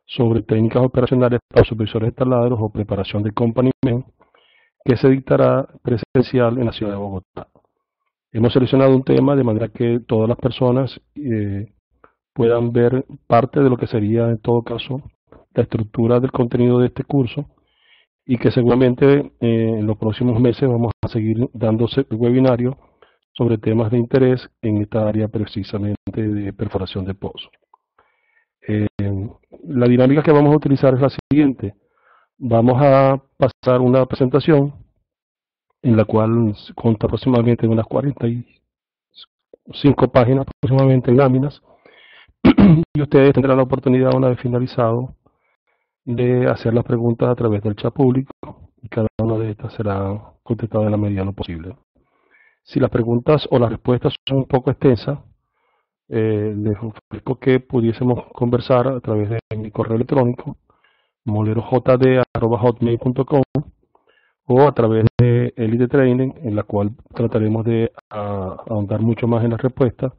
sobre técnicas operacionales para supervisores de taladros o preparación de company men, que se dictará presencial en la ciudad de Bogotá. Hemos seleccionado un tema de manera que todas las personas puedan ver parte de lo que sería, en todo caso, la estructura del contenido de este curso, y que seguramente en los próximos meses vamos a seguir dándose webinarios sobre temas de interés en esta área precisamente de perforación de pozos. La dinámica que vamos a utilizar es la siguiente. Vamos a pasar una presentación en la cual consta aproximadamente unas 45 páginas aproximadamente en láminas, y ustedes tendrán la oportunidad, una vez finalizado, de hacer las preguntas a través del chat público, y cada una de estas será contestada en la medida de lo posible. Si las preguntas o las respuestas son un poco extensas, les ofrezco que pudiésemos conversar a través de mi correo electrónico, moleroj@hotmail.com, o a través de Elite Training, en la cual trataremos de ahondar mucho más en las respuestas,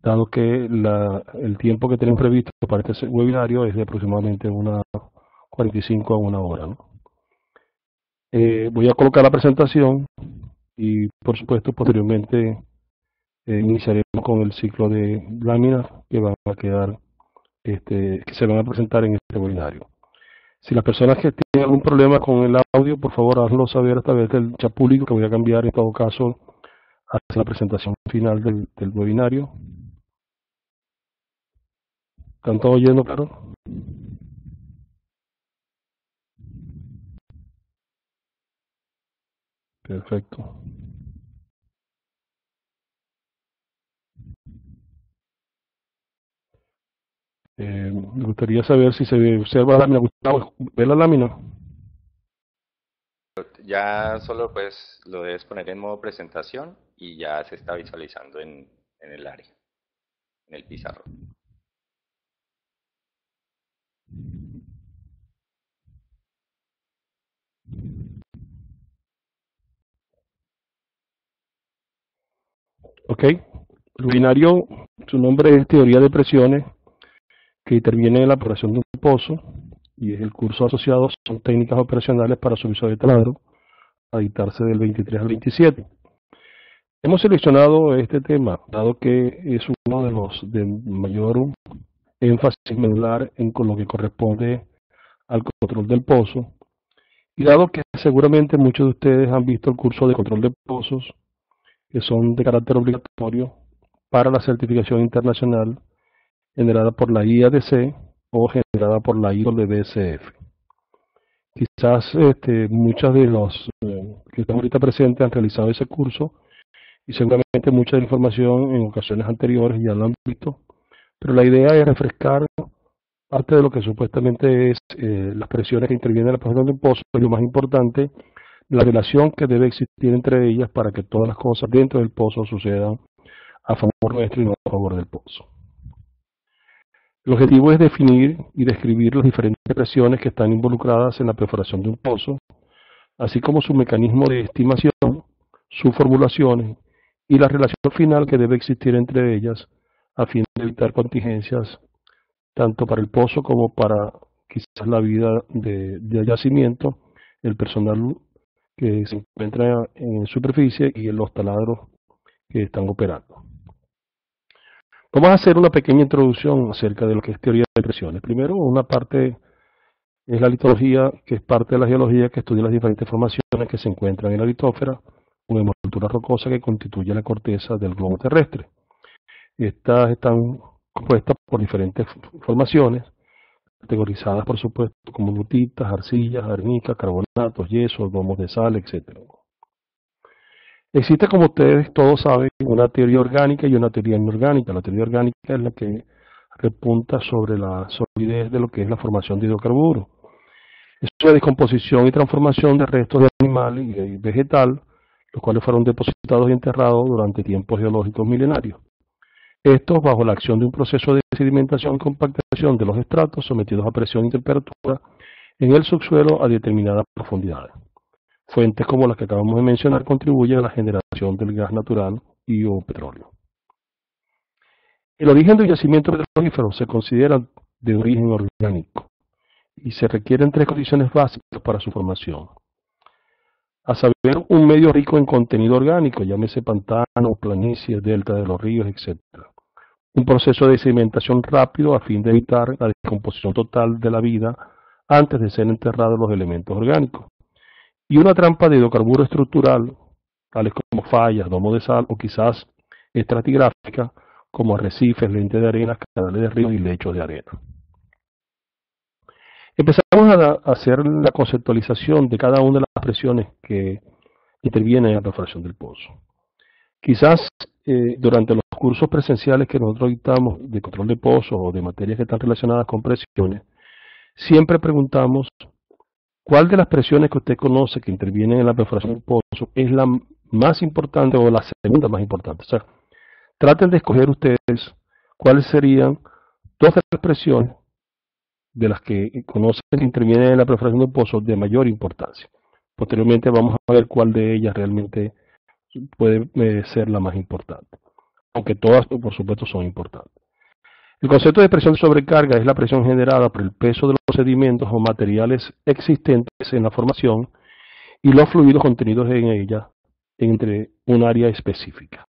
dado que el tiempo que tenemos previsto para este webinario es de aproximadamente unas 45 a una hora, ¿no? Voy a colocar la presentación y, por supuesto, posteriormente iniciaremos con el ciclo de láminas que van a quedar, que se van a presentar en este webinario. Si las personas que tienen algún problema con el audio, por favor, hazlo saber a través del chat público, que voy a cambiar en todo caso hasta la presentación final del webinario. ¿Están todos oyendo, claro? Perfecto. Me gustaría saber si se observa la lámina. Gustavo, ¿ve la lámina? Ya solo pues lo debes poner en modo presentación y ya se está visualizando en el área, en el pizarrón. Ok. El webinario, su nombre es Teoría de Presiones que interviene en la operación de un pozo, y es el curso asociado son técnicas operacionales para supervisores de taladro, a dictarse del 23 al 27. Hemos seleccionado este tema, dado que es uno de los de mayor énfasis medular en lo que corresponde al control del pozo, y dado que seguramente muchos de ustedes han visto el curso de control de pozos, que son de carácter obligatorio para la certificación internacional generada por la IADC o generada por la IWSF. Quizás muchos de los que están ahorita presentes han realizado ese curso, y seguramente mucha de la información en ocasiones anteriores ya lo han visto, pero la idea es refrescar parte de lo que supuestamente es las presiones que intervienen en la operación de un pozo, y lo más importante, la relación que debe existir entre ellas para que todas las cosas dentro del pozo sucedan a favor nuestro y no a favor del pozo. El objetivo es definir y describir las diferentes presiones que están involucradas en la perforación de un pozo, así como su mecanismo de estimación, sus formulaciones y la relación final que debe existir entre ellas a fin de evitar contingencias tanto para el pozo como para quizás la vida de yacimiento, el personal que se encuentra en superficie y en los taladros que están operando. Vamos a hacer una pequeña introducción acerca de lo que es teoría de presiones. Primero, una parte es la litología, que es parte de la geología que estudia las diferentes formaciones que se encuentran en la litósfera, una envoltura rocosa que constituye la corteza del globo terrestre. Estas están compuestas por diferentes formaciones, categorizadas por supuesto como lutitas, arcillas, areniscas, carbonatos, yesos, domos de sal, etc. Existe, como ustedes todos saben, una teoría orgánica y una teoría inorgánica. La teoría orgánica es la que repunta sobre la solidez de lo que es la formación de hidrocarburos. Es una descomposición y transformación de restos de animal y vegetal, los cuales fueron depositados y enterrados durante tiempos geológicos milenarios. Estos bajo la acción de un proceso de sedimentación y compactación de los estratos sometidos a presión y temperatura en el subsuelo a determinadas profundidades. Fuentes como las que acabamos de mencionar contribuyen a la generación del gas natural y o petróleo. El origen del yacimiento petrolífero se considera de origen orgánico y se requieren tres condiciones básicas para su formación. A saber, un medio rico en contenido orgánico, llámese pantano, planicies, delta de los ríos, etc. Un proceso de sedimentación rápido a fin de evitar la descomposición total de la vida antes de ser enterrados los elementos orgánicos. Y una trampa de hidrocarburo estructural, tales como fallas, domo de sal o quizás estratigráfica, como arrecifes, lentes de arena, canales de ríos y lechos de arena. Empezamos a hacer la conceptualización de cada una de las presiones que intervienen en la perforación del pozo. Quizás durante los cursos presenciales que nosotros dictamos de control de pozos o de materias que están relacionadas con presiones, siempre preguntamos cuál de las presiones que usted conoce que intervienen en la perforación del pozo es la más importante o la segunda más importante. O sea, traten de escoger ustedes cuáles serían dos de las presiones de las que conocen que intervienen en la perforación del pozo de mayor importancia. Posteriormente vamos a ver cuál de ellas realmente puede ser la más importante, aunque todas por supuesto son importantes. El concepto de presión de sobrecarga es la presión generada por el peso de los sedimentos o materiales existentes en la formación y los fluidos contenidos en ella entre un área específica.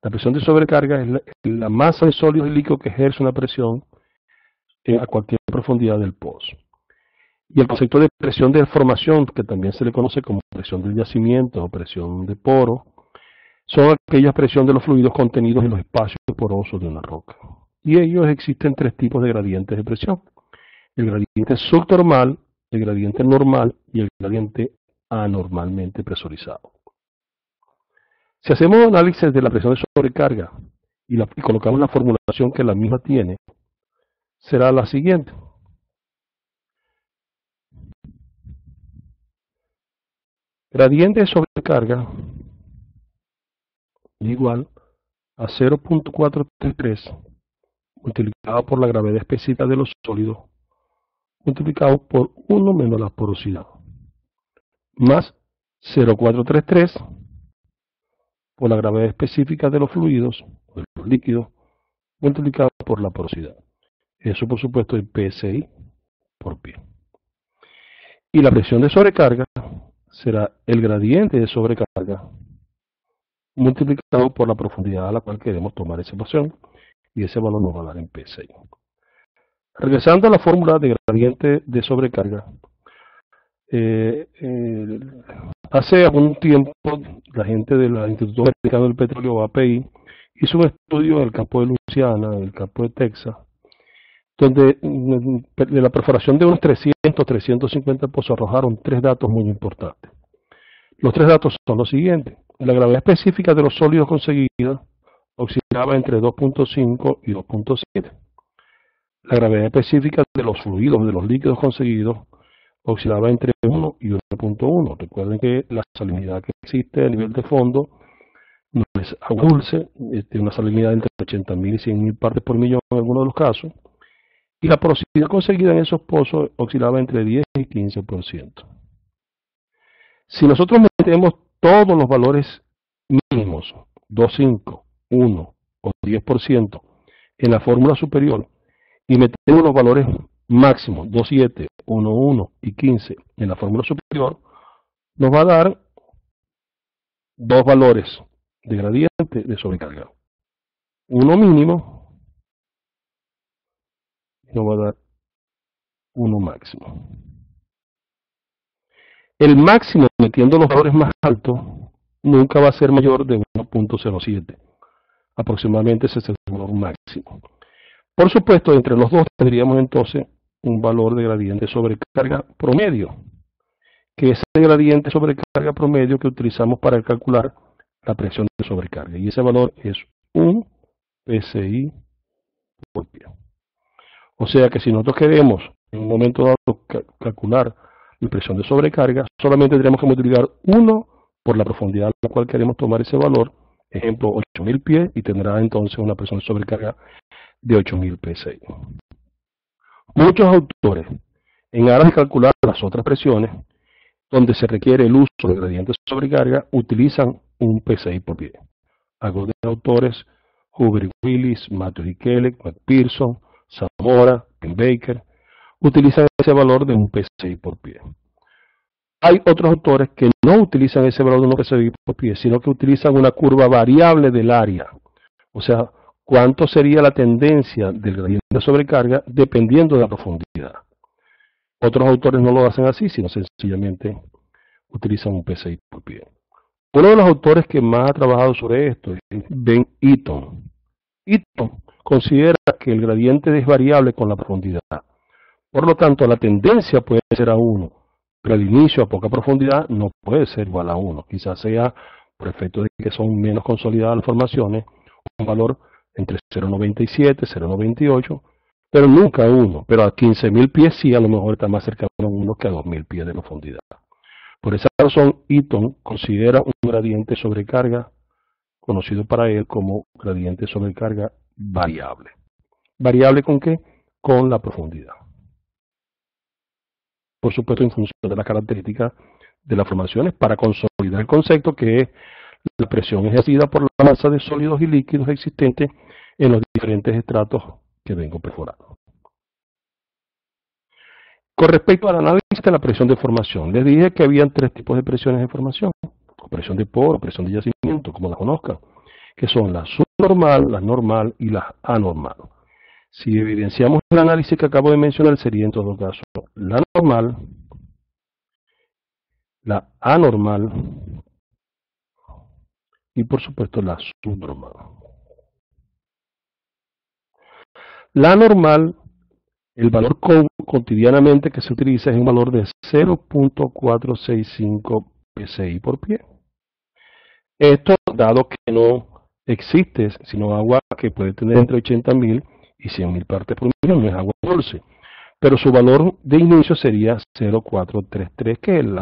La presión de sobrecarga es la masa de sólido y líquido que ejerce una presión a cualquier profundidad del pozo. Y el concepto de presión de formación, que también se le conoce como presión del yacimiento o presión de poro, son aquellas presiones de los fluidos contenidos en los espacios porosos de una roca. Y ellos existen tres tipos de gradientes de presión: el gradiente subnormal, el gradiente normal y el gradiente anormalmente presurizado. Si hacemos análisis de la presión de sobrecarga y colocamos la formulación que la misma tiene, será la siguiente. Gradiente de sobrecarga igual a 0.433 multiplicado por la gravedad específica de los sólidos multiplicado por 1 menos la porosidad, más 0.433 por la gravedad específica de los fluidos o de los líquidos multiplicado por la porosidad. Eso por supuesto es PSI por pie. Y la presión de sobrecarga será el gradiente de sobrecarga multiplicado por la profundidad a la cual queremos tomar esa ecuación, y ese valor nos va a dar en PSI. Regresando a la fórmula de gradiente de sobrecarga, hace algún tiempo la gente del Instituto Americano del Petróleo, API, hizo un estudio en el campo de Luisiana, en el campo de Texas, donde de la perforación de unos 350 pozos arrojaron tres datos muy importantes. Los tres datos son los siguientes: la gravedad específica de los sólidos conseguidos oscilaba entre 2.5 y 2.7. La gravedad específica de los fluidos, de los líquidos conseguidos, oscilaba entre 1 y 1.1. Recuerden que la salinidad que existe a nivel de fondo no es agua dulce, una salinidad entre 80.000 y 100.000 partes por millón en algunos de los casos, y la porosidad conseguida en esos pozos oscilaba entre 10 y 15%. Si nosotros metemos todos los valores mínimos, 2.5, 1 o 10% en la fórmula superior, y metemos los valores máximos, 2.7, 1.1 y 15 en la fórmula superior, nos va a dar dos valores de gradiente de sobrecarga. Uno mínimo nos va a dar uno máximo. El máximo, metiendo los valores más altos, nunca va a ser mayor de 1.07. Aproximadamente ese es el valor máximo. Por supuesto, entre los dos tendríamos entonces un valor de gradiente de sobrecarga promedio, que es el gradiente de sobrecarga promedio que utilizamos para calcular la presión de sobrecarga. Y ese valor es 1 PSI por pie. O sea que si nosotros queremos en un momento dado calcular la presión de sobrecarga, solamente tenemos que multiplicar 1 por la profundidad a la cual queremos tomar ese valor, ejemplo 8.000 pies, y tendrá entonces una presión de sobrecarga de 8.000 PSI. Muchos autores, en aras de calcular las otras presiones, donde se requiere el uso de gradientes de sobrecarga, utilizan un PSI por pie. Algunos de los autores, Huber y Willis, Matthews y Kelley, McPherson, Zamora, Baker, utilizan ese valor de un PSI por pie. Hay otros autores que no utilizan ese valor de un PSI por pie, sino que utilizan una curva variable del área. O sea, cuánto sería la tendencia del gradiente de sobrecarga dependiendo de la profundidad. Otros autores no lo hacen así, sino sencillamente utilizan un PSI por pie. Uno de los autores que más ha trabajado sobre esto es Ben Eaton. Eaton considera que el gradiente es variable con la profundidad. Por lo tanto, la tendencia puede ser a 1, pero al inicio a poca profundidad no puede ser igual a 1. Quizás sea, por efecto de que son menos consolidadas las formaciones, un valor entre 0.97, 0.98, pero nunca 1. Pero a 15.000 pies sí, a lo mejor está más cercano a 1 que a 2.000 pies de profundidad. Por esa razón, Eaton considera un gradiente de sobrecarga conocido para él como gradiente de sobrecarga variable. ¿Variable con qué? Con la profundidad. Por supuesto, en función de las características de las formaciones, para consolidar el concepto que es la presión ejercida por la masa de sólidos y líquidos existentes en los diferentes estratos que vengo perforando. Con respecto al análisis de la presión de formación, les dije que habían 3 tipos de presiones de formación: presión de poro, presión de yacimiento, como la conozcan, que son la subnormal, la normal y la anormal. Si evidenciamos el análisis que acabo de mencionar, sería en todo caso la normal, la anormal y por supuesto la subnormal. La normal, el valor cotidianamente que se utiliza es un valor de 0.465 PSI por pie. Esto, dado que no existe sino agua que puede tener entre 80.000 y 100.000 partes por millón, no es agua dulce, pero su valor de inicio sería 0.433, que es el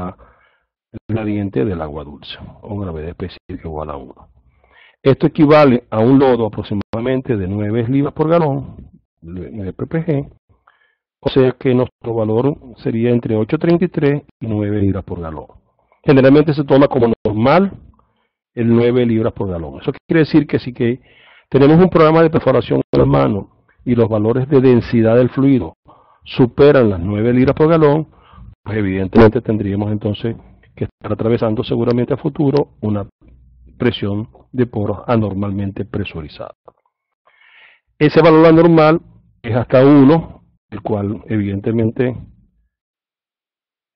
gradiente del agua dulce, o gravedad específica igual a 1. Esto equivale a un lodo aproximadamente de 9 libras por galón, 9 ppg, o sea que nuestro valor sería entre 8.33 y 9 libras por galón. Generalmente se toma como normal el 9 libras por galón. Eso quiere decir que si que tenemos un programa de perforación en la mano y los valores de densidad del fluido superan las 9 libras por galón, pues evidentemente tendríamos entonces que estar atravesando seguramente a futuro una presión de poros anormalmente presurizada. Ese valor anormal es hasta 1, el cual evidentemente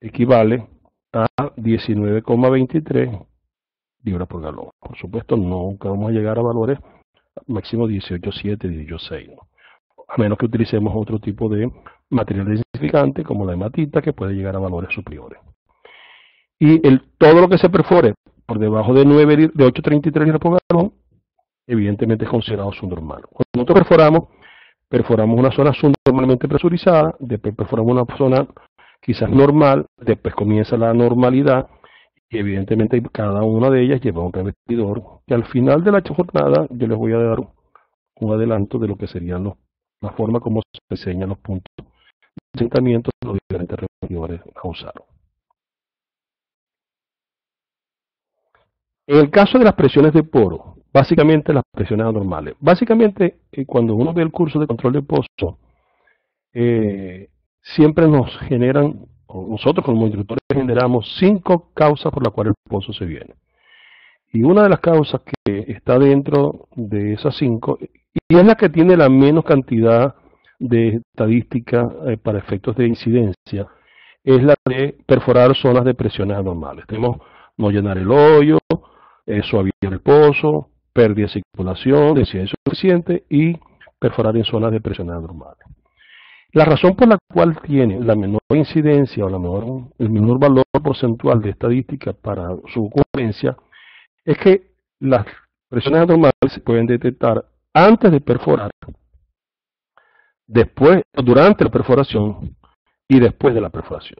equivale a 19,23 libras por galón. Por supuesto, nunca vamos a llegar a valores máximo 18,7, 18,6, ¿no? A menos que utilicemos otro tipo de material densificante como la hematita, que puede llegar a valores superiores. Y todo lo que se perfore por debajo de 8,33 libras por galón, evidentemente es considerado subnormal. Cuando nosotros perforamos una zona subnormalmente presurizada, después perforamos una zona quizás normal, después comienza la normalidad, y evidentemente cada una de ellas lleva un revestidor, que al final de la jornada yo les voy a dar un adelanto de lo que serían la forma como se diseñan los puntos de asentamiento de los diferentes revestidores a usar. En el caso de las presiones de poro, básicamente las presiones anormales, básicamente cuando uno ve el curso de control de pozo, siempre nos generan, o nosotros como instructores generamos 5 causas por las cuales el pozo se viene. Y una de las causas que está dentro de esas 5, y es la que tiene la menos cantidad de estadística para efectos de incidencia, es la de perforar zonas de presiones anormales. Tenemos no llenar el hoyo, suavizar el pozo, pérdida de circulación, densidad insuficiente y perforar en zonas de presiones anormales. La razón por la cual tiene la menor incidencia o el menor valor porcentual de estadística para su ocurrencia es que las presiones anormales se pueden detectar antes de perforar, después, durante la perforación y después de la perforación.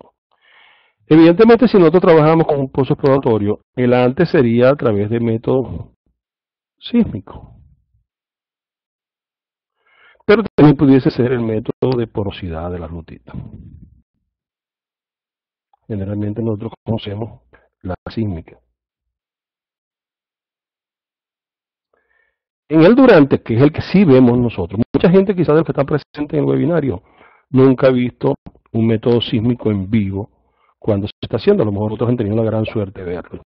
Evidentemente, si nosotros trabajamos con un pozo exploratorio, el antes sería a través de método sísmico. Pero también pudiese ser el método de porosidad de la rutita. Generalmente nosotros conocemos la sísmica. En el durante, que es el que sí vemos nosotros, mucha gente quizás de los que está presente en el webinario nunca ha visto un método sísmico en vivo cuando se está haciendo, a lo mejor otros han tenido la gran suerte de verlo.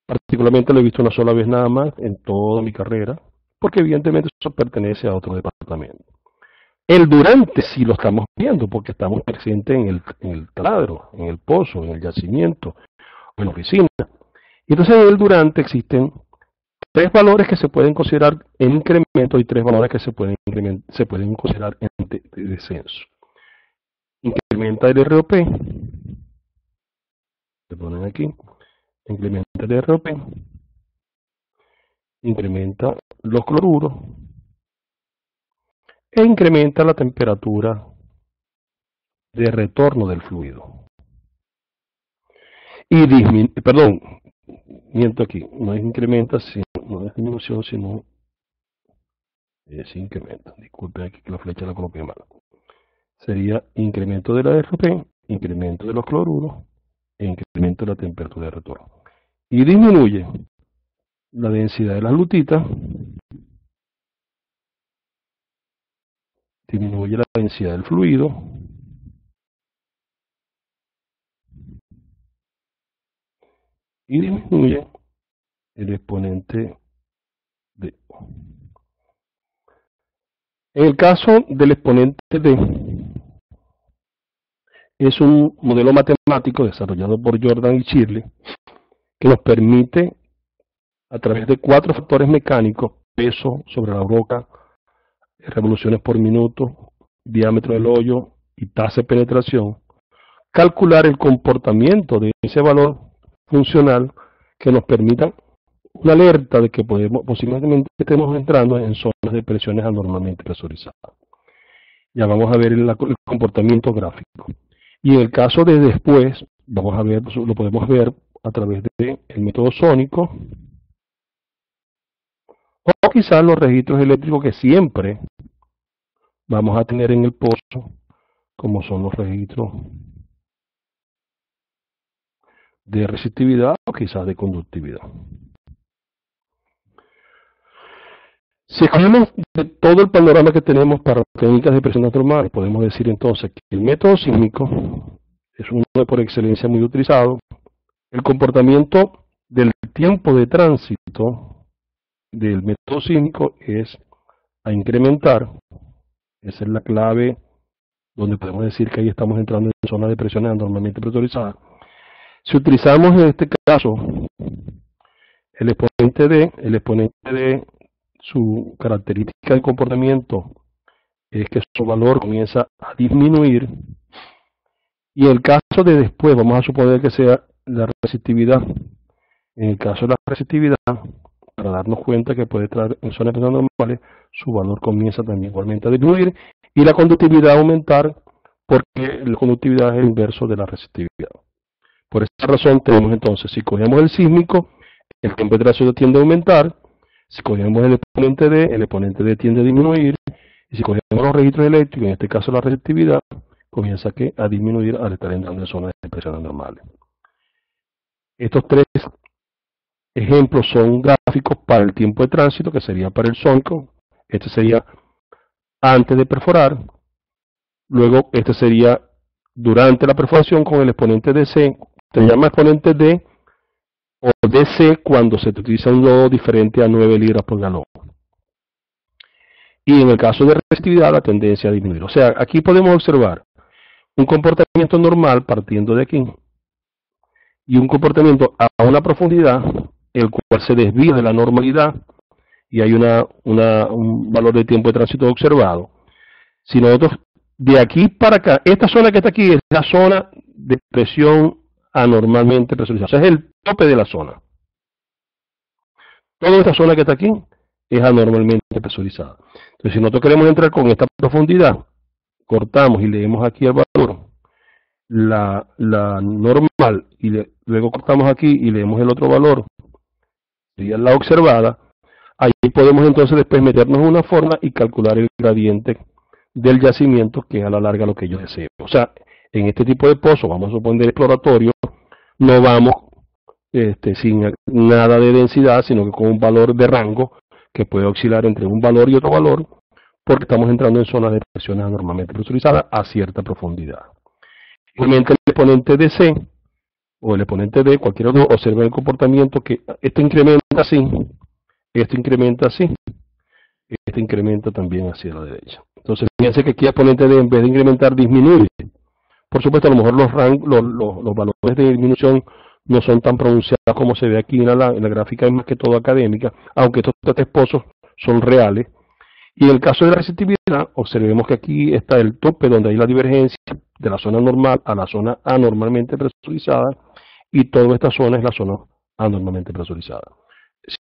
Particularmente lo he visto una sola vez nada más en toda mi carrera, porque evidentemente eso pertenece a otro departamento. El durante sí lo estamos viendo, porque estamos presentes en el taladro, en el pozo, en el yacimiento, o en la oficina. Y entonces en el durante existen tres valores que se pueden considerar en incremento y tres valores que se pueden considerar en descenso. Incrementa el ROP, se ponen aquí, incrementa el ROP, incrementa los cloruros e incrementa la temperatura de retorno del fluido. Y perdón, miento aquí, no es incrementa, no es disminución, sino es incremento. Disculpen aquí que la flecha la coloqué mal. Sería incremento de la RP, incremento de los cloruros e incremento de la temperatura de retorno. Y disminuye la densidad de las lutitas, disminuye la densidad del fluido, y disminuye el exponente D. En el caso del exponente D, es un modelo matemático desarrollado por Jordan y Shirley que nos permite, a través de 4 factores mecánicos, peso sobre la roca, revoluciones por minuto, diámetro del hoyo y tasa de penetración, calcular el comportamiento de ese valor funcional que nos permita una alerta de que posiblemente estemos entrando en zonas de presiones anormalmente presurizadas. Ya vamos a ver el comportamiento gráfico. Y en el caso de después, vamos a ver, lo podemos ver a través del método sónico, o quizás los registros eléctricos que siempre vamos a tener en el pozo, como son los registros de resistividad o quizás de conductividad. Si escogemos de todo el panorama que tenemos para técnicas de presión normal, podemos decir entonces que el método sísmico es uno por excelencia muy utilizado. El comportamiento del tiempo de tránsito del método sísmico es a incrementar. Esa es la clave donde podemos decir que ahí estamos entrando en zonas de presiones anormalmente presurizadas. Si utilizamos en este caso el exponente D, su característica de comportamiento es que su valor comienza a disminuir, y en el caso de después vamos a suponer que sea la resistividad. En el caso de la resistividad, para darnos cuenta que puede estar en zonas normales, su valor comienza también igualmente a disminuir, y la conductividad a aumentar, porque la conductividad es el inverso de la resistividad. Por esa razón tenemos entonces, si cogemos el sísmico, el tiempo de tránsito tiende a aumentar. Si cogemos el exponente D tiende a disminuir, y si cogemos los registros eléctricos, en este caso la resistividad, comienza a disminuir al estar entrando en zonas de presión anormales. Estos tres ejemplos son gráficos para el tiempo de tránsito, que sería para el sónico. Este sería antes de perforar. Luego este sería durante la perforación con el exponente DC. Se llama exponente D o DC cuando se utiliza un lodo diferente a 9 libras por galón. Y en el caso de resistividad, la tendencia a disminuir. O sea, aquí podemos observar un comportamiento normal partiendo de aquí, y un comportamiento a una profundidad, el cual se desvía de la normalidad, y hay un valor de tiempo de tránsito observado. Si nosotros, de aquí para acá, esta zona que está aquí es la zona de presión anormalmente presurizada. O sea, es el tope de la zona. Toda esta zona que está aquí es anormalmente presurizada. Entonces, si nosotros queremos entrar con esta profundidad, cortamos y leemos aquí el valor, la normal, y luego cortamos aquí y leemos el otro valor, sería la observada. Ahí podemos entonces después meternos en una forma y calcular el gradiente del yacimiento, que es a la larga lo que yo deseo. O sea, en este tipo de pozo, vamos a suponer exploratorio, no vamos sin nada de densidad, sino que con un valor de rango que puede oscilar entre un valor y otro valor, porque estamos entrando en zonas de presiones anormalmente presurizadas a cierta profundidad. Igualmente el exponente de C o el exponente de cualquier otro, observa el comportamiento que este incrementa así, este incrementa así, este incrementa también hacia la derecha. Entonces fíjense que aquí el exponente de en vez de incrementar disminuye. Por supuesto, a lo mejor los valores de disminución no son tan pronunciados como se ve aquí en la gráfica, es más que todo académica, aunque estos tres pozos son reales. Y en el caso de la resistividad, observemos que aquí está el tope donde hay la divergencia de la zona normal a la zona anormalmente presurizada, y toda esta zona es la zona anormalmente presurizada.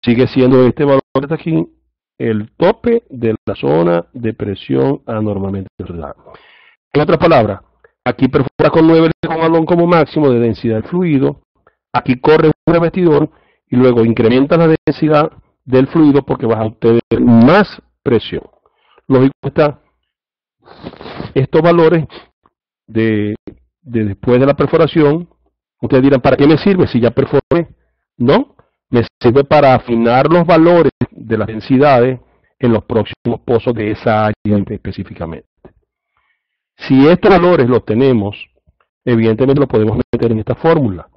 Sigue siendo este valor que está aquí el tope de la zona de presión anormalmente presurizada. En otras palabras, aquí perfora con 9 electronvalón como máximo de densidad del fluido, aquí corre un revestidor y luego incrementa la densidad del fluido porque vas a obtener más presión. Lógico está, estos valores de después de la perforación, ustedes dirán, ¿para qué me sirve si ya perforé? No, me sirve para afinar los valores de las densidades en los próximos pozos de esa área específicamente. Si estos valores los tenemos, evidentemente los podemos meter en esta fórmula.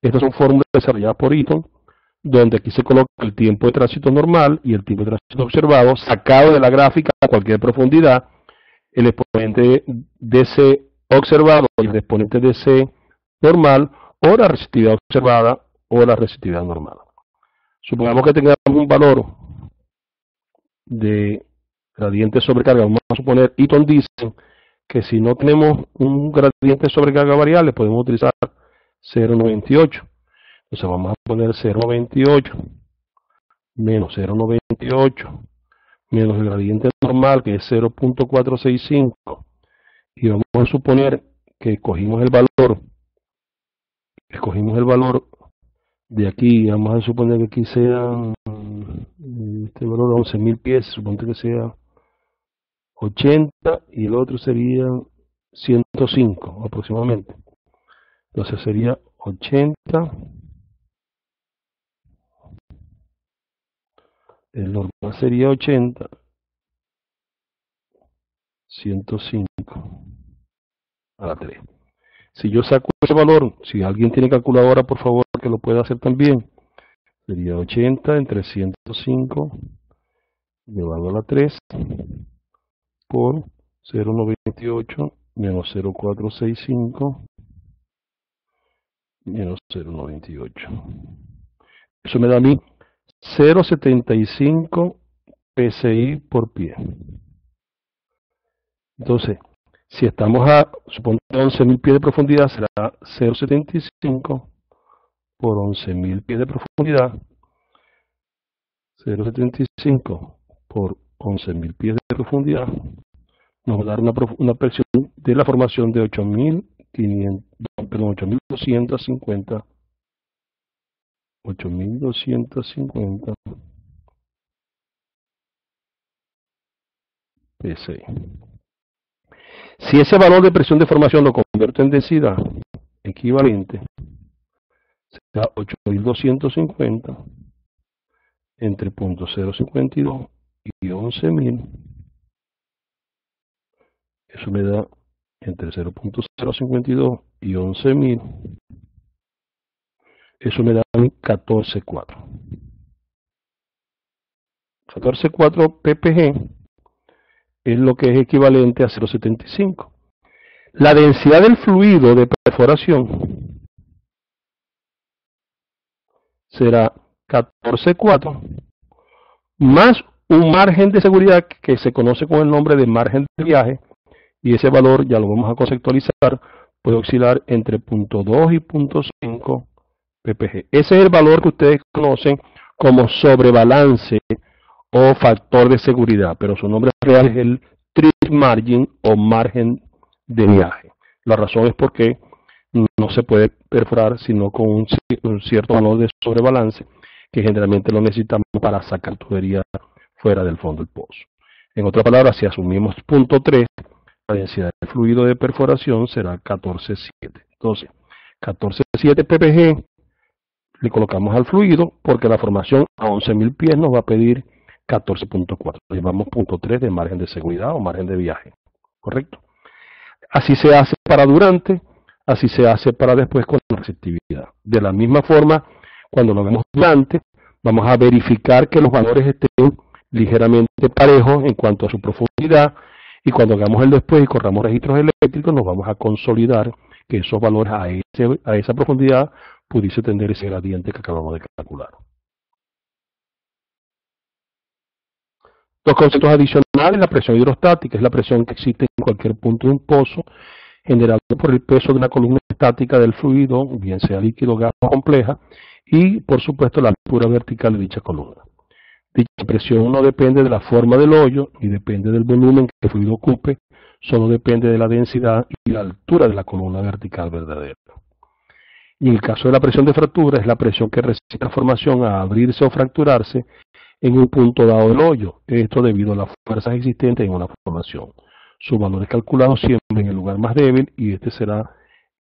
Estas son fórmulas desarrolladas por Eaton, donde aquí se coloca el tiempo de tránsito normal y el tiempo de tránsito observado, sacado de la gráfica a cualquier profundidad, el exponente DC observado y el exponente DC normal, o la resistividad observada o la resistividad normal. Supongamos que tengamos un valor de gradiente de sobrecarga, vamos a suponer, Eaton dice que si no tenemos un gradiente de sobrecarga variable, podemos utilizar 0,98. Entonces vamos a poner 0,98 menos 0,98 menos el gradiente normal, que es 0.465. Y vamos a suponer que escogimos el de aquí, vamos a suponer que aquí sea este valor de 11.000 pies, supongo que sea 80 y el otro sería 105 aproximadamente. Entonces sería 80, el normal sería 80, 105 a la 3. Si yo saco ese valor, si alguien tiene calculadora, por favor, que lo pueda hacer también, sería 80 entre 105 llevado a la 3 por 0,98 menos 0,465 menos 0,98. Eso me da a mí 0,75 PSI por pie. Entonces, si estamos a, supongo, 11.000 pies de profundidad, será 0,75 por 11.000 pies de profundidad. 0,75 por 11.000 pies de profundidad nos va a dar una presión de la formación de 8.250 PSI. Si ese valor de presión de formación lo convierte en densidad equivalente, será 8.250 entre 0.052 y 11.000. Eso me da entre 0.052 y 11.000. Eso me da 14,4. 14,4 ppg es lo que es equivalente a 0,75. La densidad del fluido de perforación será 14,4 más un margen de seguridad que se conoce con el nombre de margen de viaje, y ese valor, ya lo vamos a conceptualizar, puede oscilar entre 0.2 y 0.5 ppg. Ese es el valor que ustedes conocen como sobrebalance o factor de seguridad, pero su nombre real es el trip margin o margen de viaje. La razón es porque no se puede perforar sino con un cierto valor de sobrebalance, que generalmente lo necesitamos para sacar tubería fuera del fondo del pozo. En otras palabras, si asumimos 0.3, la densidad del fluido de perforación será 14,7. Entonces, 14,7 ppg le colocamos al fluido porque la formación a 11.000 pies nos va a pedir 14.4. Llevamos punto 3 de margen de seguridad o margen de viaje. ¿Correcto? Así se hace para durante, así se hace para después con la receptividad. De la misma forma, cuando lo vemos durante, vamos a verificar que los valores estén ligeramente parejos en cuanto a su profundidad, y cuando hagamos el después y corramos registros eléctricos, nos vamos a consolidar que esos valores a esa profundidad pudiese tener ese gradiente que acabamos de calcular. Dos conceptos adicionales: la presión hidrostática es la presión que existe en cualquier punto de un pozo, generada por el peso de una columna estática del fluido, bien sea líquido, gas o compleja, y por supuesto la altura vertical de dicha columna. Dicha presión no depende de la forma del hoyo, ni depende del volumen que el fluido ocupe, solo depende de la densidad y la altura de la columna vertical verdadera. Y en el caso de la presión de fractura, es la presión que resiste la formación a abrirse o fracturarse en un punto dado del hoyo, esto debido a las fuerzas existentes en una formación. Su valor es calculado siempre en el lugar más débil, y este será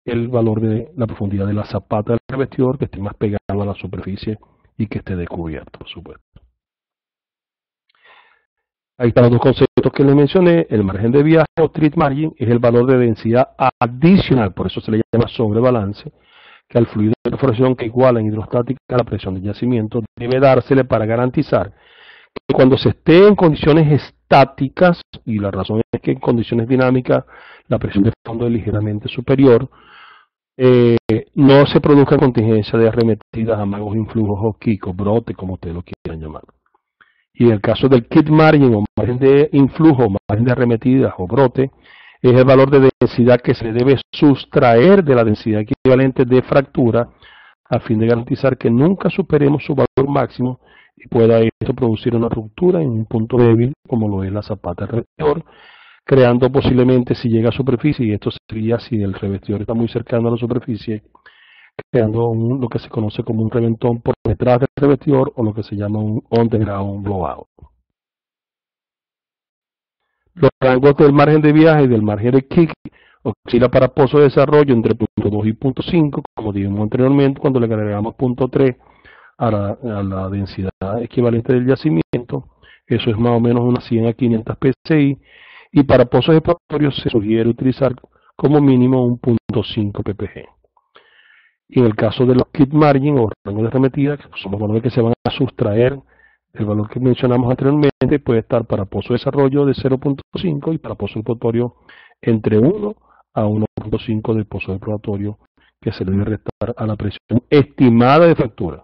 el valor de la profundidad de la zapata del revestidor que esté más pegado a la superficie y que esté descubierto, por supuesto. Ahí están los dos conceptos que les mencioné. El margen de viaje o treat margin es el valor de densidad adicional, por eso se le llama sobrebalance, que al fluido de perforación que iguala en hidrostática la presión del yacimiento debe dársele para garantizar que cuando se esté en condiciones estáticas, y la razón es que en condiciones dinámicas la presión de fondo es ligeramente superior, no se produzca contingencia de arremetidas, amagos, influjos o quicos, brote, como ustedes lo quieran llamar. Y en el caso del kit margin o margen de influjo, margen de arremetidas o brote, es el valor de densidad que se le debe sustraer de la densidad equivalente de fractura, a fin de garantizar que nunca superemos su valor máximo y pueda esto producir una ruptura en un punto débil, como lo es la zapata del revestidor, creando posiblemente, si llega a superficie, y esto sería si el revestidor está muy cercano a la superficie, creando lo que se conoce como un reventón por detrás del revestidor, o lo que se llama un on-the-ground blowout. Los rangos del margen de viaje y del margen de kick oscila para pozo de desarrollo entre punto 2 y punto 5, como dijimos anteriormente, cuando le agregamos punto 3 a la densidad equivalente del yacimiento. Eso es más o menos unas 100 a 500 psi, y para pozos exploratorios se sugiere utilizar como mínimo un punto 5 ppg. Y en el caso de los kit margin o rangos de arremetida, que son los valores que se van a sustraer del valor que mencionamos anteriormente, puede estar para pozo de desarrollo de 0.5 y para pozo exploratorio entre 1 a 1.5 de pozo exploratorio, que se le debe restar a la presión estimada de fractura.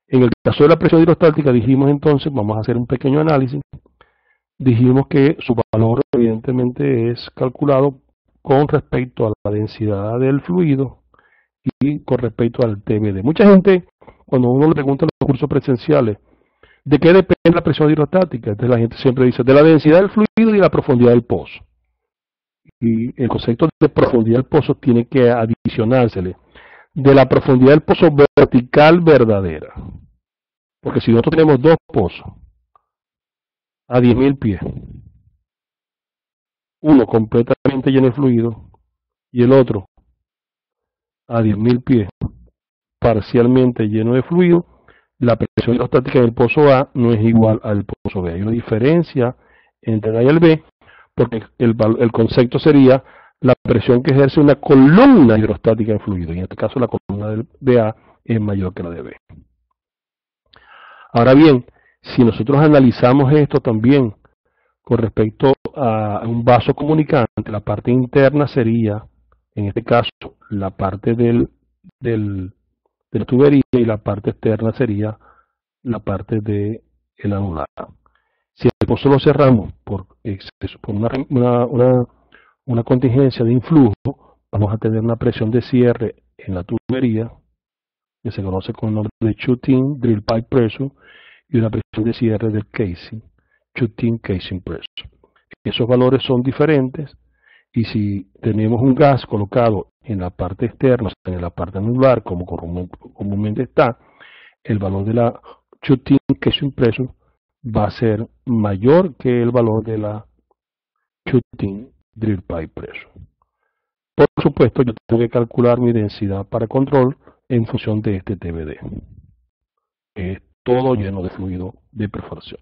En el caso de la presión hidrostática, dijimos entonces, vamos a hacer un pequeño análisis. Dijimos que su valor evidentemente es calculado con respecto a la densidad del fluido y con respecto al TBD. Mucha gente, cuando uno le pregunta en los cursos presenciales, ¿de qué depende la presión hidrostática? Entonces la gente siempre dice, de la densidad del fluido y de la profundidad del pozo. Y el concepto de profundidad del pozo tiene que adicionársele de la profundidad del pozo vertical verdadera. Porque si nosotros tenemos dos pozos a 10.000 pies, uno completamente lleno de fluido y el otro a 10.000 pies parcialmente lleno de fluido, la presión hidrostática del pozo A no es igual al pozo B. Hay una diferencia entre el A y el B, porque el concepto sería la presión que ejerce una columna hidrostática en fluido. En este caso la columna de A es mayor que la de B. Ahora bien, si nosotros analizamos esto también con respecto a un vaso comunicante, la parte interna sería, en este caso, la parte de la tubería, y la parte externa sería la parte del anular. Si el pozo lo cerramos por una contingencia de influjo, vamos a tener una presión de cierre en la tubería, que se conoce con el nombre de shutting drill pipe pressure, y una presión de cierre del casing, shutting casing pressure. Esos valores son diferentes, y si tenemos un gas colocado en la parte externa, en la parte anular, como comúnmente está, el valor de la shutting casing pressure va a ser mayor que el valor de la shutting drill pipe pressure. Por supuesto, yo tengo que calcular mi densidad para control en función de este TBD. todo lleno de fluido de perforación.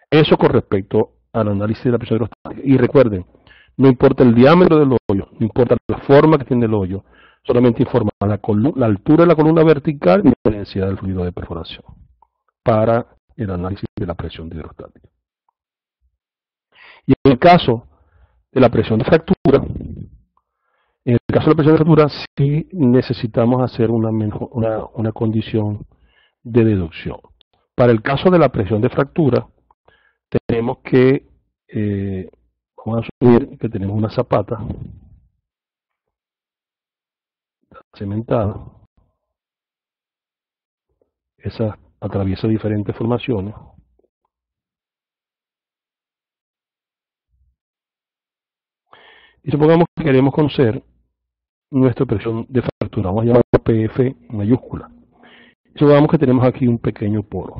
Eso con respecto al análisis de la presión hidrostática. Y recuerden, no importa el diámetro del hoyo, no importa la forma que tiene el hoyo, solamente informa la altura de la columna vertical y la densidad del fluido de perforación para el análisis de la presión hidrostática. Y en el caso de la presión de fractura, sí necesitamos hacer una condición de deducción. Para el caso de la presión de fractura, tenemos que, vamos a asumir que tenemos una zapata cementada. Esa atraviesa diferentes formaciones. Y supongamos que queremos conocer nuestra presión de fractura. Vamos a llamarlo PF mayúscula. Y supongamos que tenemos aquí un pequeño poro.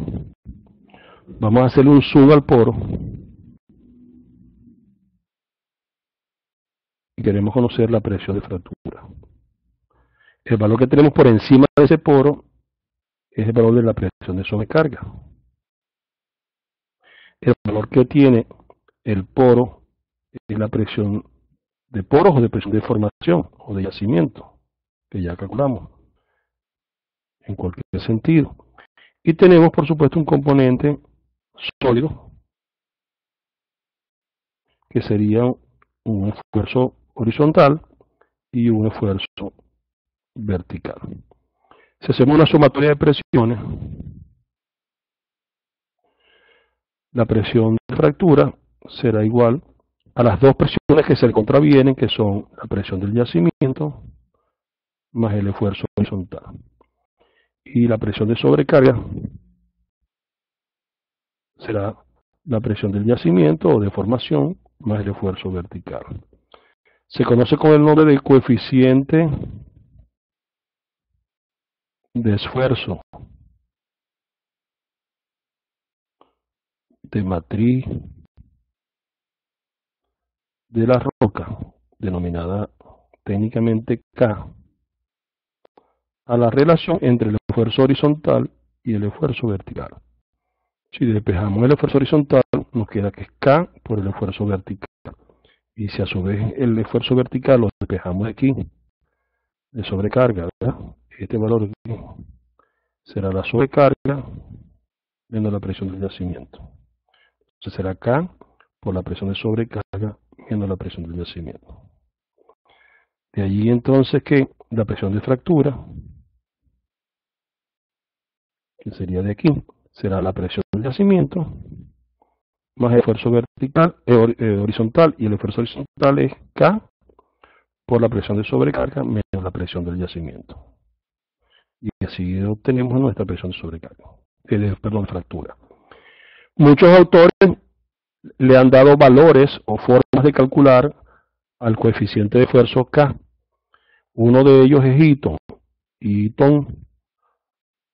Vamos a hacerle un zoom al poro. Y queremos conocer la presión de fractura. El valor que tenemos por encima de ese poro es el valor de la presión de sobrecarga. El valor que tiene el poro es la presión de poros o de presión de formación o de yacimiento, que ya calculamos en cualquier sentido. Y tenemos, por supuesto, un componente sólido, que sería un esfuerzo horizontal y un esfuerzo vertical. Si hacemos una sumatoria de presiones, la presión de fractura será igual a las dos presiones que se le contravienen, que son la presión del yacimiento más el esfuerzo horizontal. Y la presión de sobrecarga será la presión del yacimiento o de formación más el esfuerzo vertical. Se conoce con el nombre de coeficiente de esfuerzo de matriz de la roca, denominada técnicamente K, a la relación entre el esfuerzo horizontal y el esfuerzo vertical. Si despejamos el esfuerzo horizontal, nos queda que es K por el esfuerzo vertical. Y si a su vez el esfuerzo vertical lo despejamos de aquí, de sobrecarga, ¿verdad? Este valor aquí será la sobrecarga menos la presión del yacimiento. Entonces será K por la presión de sobrecarga menos la presión del yacimiento. De allí entonces que la presión de fractura, que sería de aquí, será la presión del yacimiento más el esfuerzo vertical, horizontal, y el esfuerzo horizontal es K por la presión de sobrecarga menos la presión del yacimiento. Y así obtenemos nuestra presión de sobrecarga, fractura. Muchos autores le han dado valores o formas de calcular al coeficiente de esfuerzo K. Uno de ellos es Eaton. Y Eaton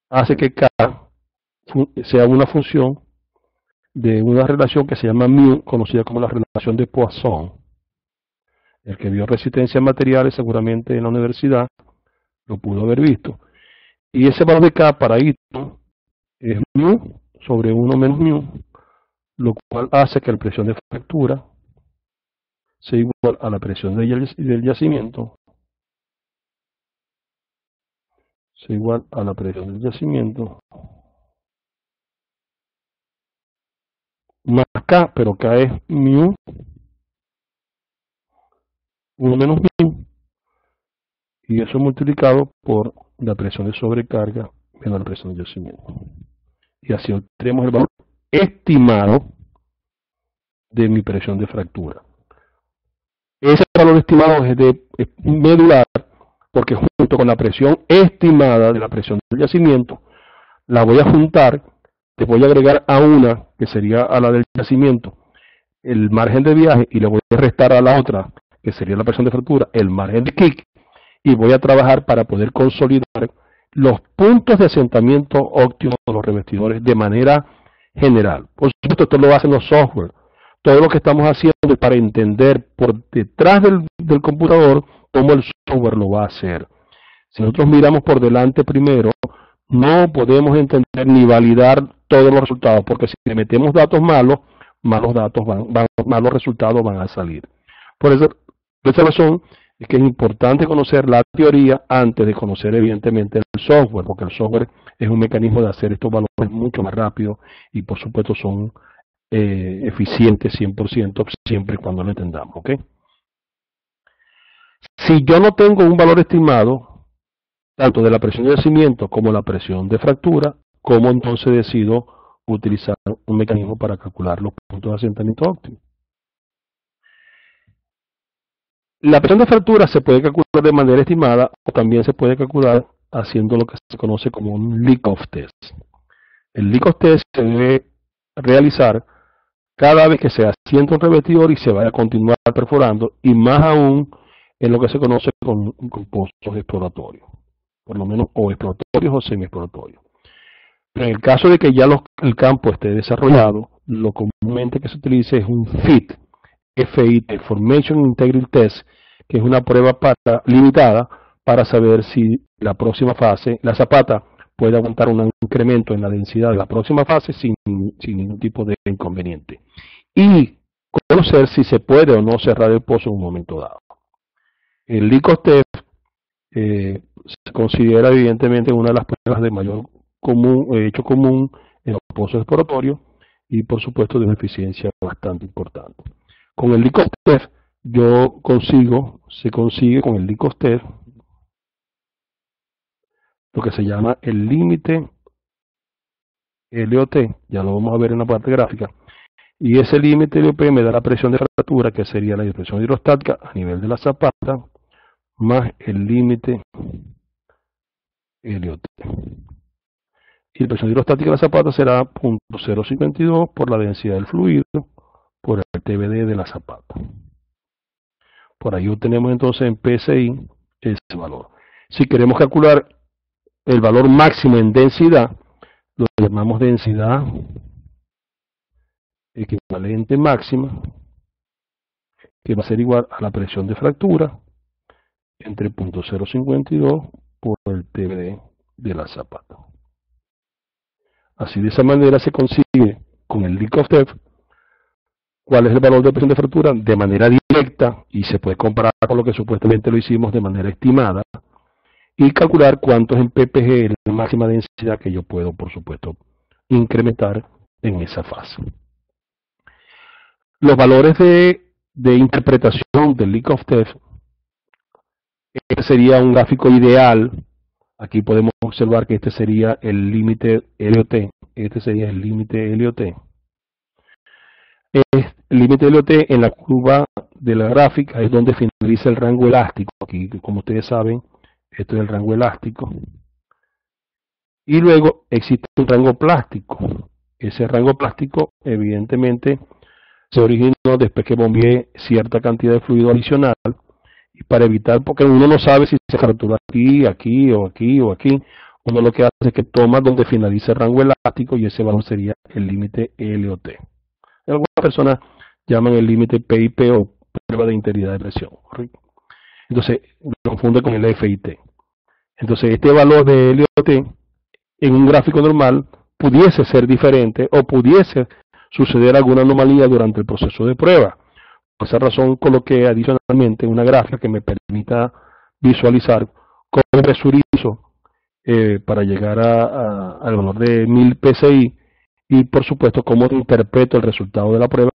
hace que K sea una función de una relación que se llama μ, conocida como la relación de Poisson. El que vio resistencia en materiales seguramente en la universidad lo pudo haber visto. Y ese valor de K para Eaton es μ sobre 1 menos μ, lo cual hace que la presión de fractura sea igual a la presión del yacimiento, más K, pero K es μ, 1 menos μ, y eso multiplicado por la presión de sobrecarga menos la presión de yacimiento. Y así obtenemos el valor estimado de mi presión de fractura. Ese valor estimado es medular, porque junto con la presión estimada de la presión del yacimiento, la voy a juntar, le voy a agregar a una, que sería a la del yacimiento, el margen de viaje, y le voy a restar a la otra, que sería la presión de fractura, el margen de kick, y voy a trabajar para poder consolidar los puntos de asentamiento óptimo de los revestidores de manera general. Por supuesto, esto lo hacen los software. Todo lo que estamos haciendo es para entender por detrás del computador cómo el software lo va a hacer. Si nosotros miramos por delante primero, no podemos entender ni validar todos los resultados, porque si le metemos datos malos, malos resultados van a salir. Por esa razón es que es importante conocer la teoría antes de conocer evidentemente el software, porque el software es un mecanismo de hacer estos valores mucho más rápido y por supuesto son eficientes 100% siempre y cuando lo entendamos, ¿ok? Si yo no tengo un valor estimado, tanto de la presión de cimiento como la presión de fractura, ¿cómo entonces decido utilizar un mecanismo para calcular los puntos de asentamiento óptimo? La presión de fractura se puede calcular de manera estimada o también se puede calcular haciendo lo que se conoce como un leak-off test. El leak-off test se debe realizar cada vez que se asienta un revestidor y se vaya a continuar perforando, y más aún en lo que se conoce con pozos exploratorios, por lo menos o exploratorios o semi-exploratorios. Pero en el caso de que ya el campo esté desarrollado, lo comúnmente que se utiliza es un FIT, FIT, Formation Integrity Test, que es una prueba limitada para saber si la próxima fase, la zapata, puede aguantar un incremento en la densidad de la próxima fase sin ningún tipo de inconveniente. Y conocer si se puede o no cerrar el pozo en un momento dado. El leak-off test se considera evidentemente una de las pruebas de mayor hecho común en los pozos exploratorios y por supuesto de una eficiencia bastante importante. Con el leak-off test se consigue con el leak-off test lo que se llama el límite LOT, ya lo vamos a ver en la parte gráfica, y ese límite LOP me da la presión de fractura, que sería la presión hidrostática a nivel de la zapata, más el límite LOT. Y la presión hidrostática de la zapata será 0.052 por la densidad del fluido, por el TBD de la zapata. Por ahí obtenemos entonces en PSI ese valor. Si queremos calcular el valor máximo en densidad, lo llamamos densidad equivalente máxima, que va a ser igual a la presión de fractura entre 0.052 por el TBD de la zapata. Así de esa manera se consigue con el leak-off test cuál es el valor de presión de fractura de manera directa y se puede comparar con lo que supuestamente lo hicimos de manera estimada y calcular cuánto es en ppg es la máxima densidad que yo puedo, por supuesto, incrementar en esa fase. Los valores de interpretación del leak-off test, este sería un gráfico ideal. Aquí podemos observar que este sería el límite LOT. Este sería el límite LOT. El límite LOT en la curva de la gráfica es donde finaliza el rango elástico. Aquí, como ustedes saben, esto es el rango elástico. Y luego existe un rango plástico. Ese rango plástico, evidentemente, se originó después que bombeé cierta cantidad de fluido adicional. Y para evitar, porque uno no sabe si se fractura aquí, aquí o aquí o aquí, uno lo que hace es que toma donde finaliza el rango elástico y ese valor sería el límite LOT. Algunas personas llaman el límite PIP o prueba de integridad de presión, ¿correcto? Entonces, lo confunde con el FIT. Entonces, este valor de LOT en un gráfico normal pudiese ser diferente o pudiese suceder alguna anomalía durante el proceso de prueba. Por esa razón coloqué adicionalmente una gráfica que me permita visualizar cómo presurizo para llegar al valor de 1000 PSI y por supuesto cómo interpreto el resultado de la prueba,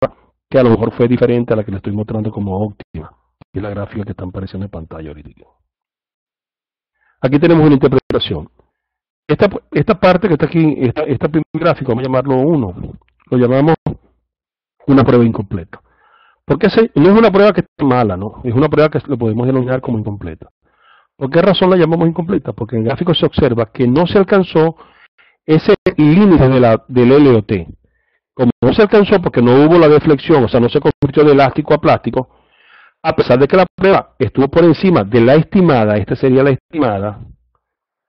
que a lo mejor fue diferente a la que le estoy mostrando como óptima. Y es la gráfica que está apareciendo en pantalla ahorita. Aquí tenemos una interpretación. Esta parte que está aquí, esta primer gráfico, vamos a llamarlo 1, lo llamamos una prueba incompleta. Porque no es una prueba que esté mala, ¿no? Es una prueba que lo podemos denominar como incompleta. ¿Por qué razón la llamamos incompleta? Porque en el gráfico se observa que no se alcanzó ese límite del LOT. Como no se alcanzó porque no hubo la deflexión, o sea, no se convirtió de elástico a plástico, a pesar de que la prueba estuvo por encima de la estimada, esta sería la estimada,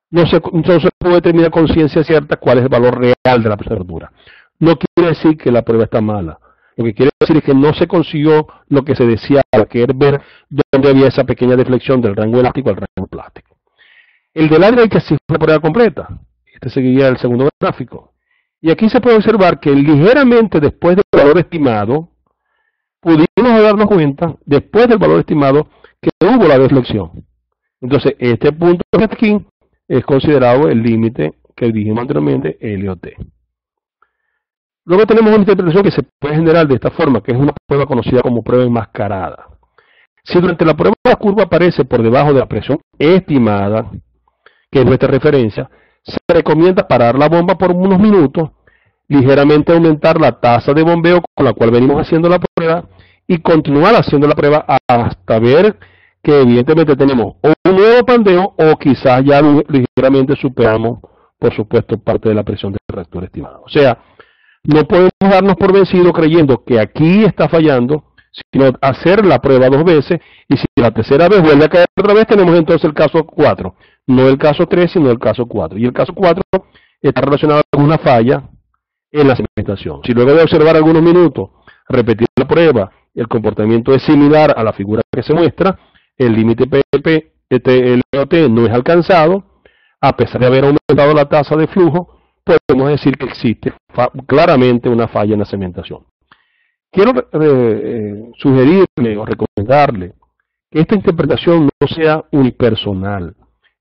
no se puede determinar con ciencia cierta cuál es el valor real de la presión de fractura. No quiere decir que la prueba está mala. Lo que quiere decir es que no se consiguió lo que se deseaba, que era ver dónde había esa pequeña deflexión del rango elástico al rango plástico. El del área que sí fue una prueba completa. Este seguía el segundo gráfico. Y aquí se puede observar que ligeramente después del valor estimado, pudimos darnos cuenta, después del valor estimado, que hubo la deflexión. Entonces, este punto de aquí es considerado el límite que dijimos anteriormente, LOT. Luego tenemos una interpretación que se puede generar de esta forma, que es una prueba conocida como prueba enmascarada. Si durante la prueba la curva aparece por debajo de la presión estimada, que es nuestra referencia, se recomienda parar la bomba por unos minutos, ligeramente aumentar la tasa de bombeo con la cual venimos haciendo la prueba y continuar haciendo la prueba hasta ver que evidentemente tenemos o un nuevo pandeo o quizás ya ligeramente superamos, por supuesto, parte de la presión del reactor estimado. O sea, no podemos darnos por vencido creyendo que aquí está fallando, sino hacer la prueba 2 veces, y si la tercera vez vuelve a caer otra vez, tenemos entonces el caso 4. No el caso 3, sino el caso 4. Y el caso 4 está relacionado con una falla en la cementación. Si luego de observar algunos minutos, repetir la prueba, el comportamiento es similar a la figura que se muestra, el límite PP, LOT no es alcanzado, a pesar de haber aumentado la tasa de flujo, podemos decir que existe claramente una falla en la cementación. Quiero sugerirle o recomendarle que esta interpretación no sea unipersonal.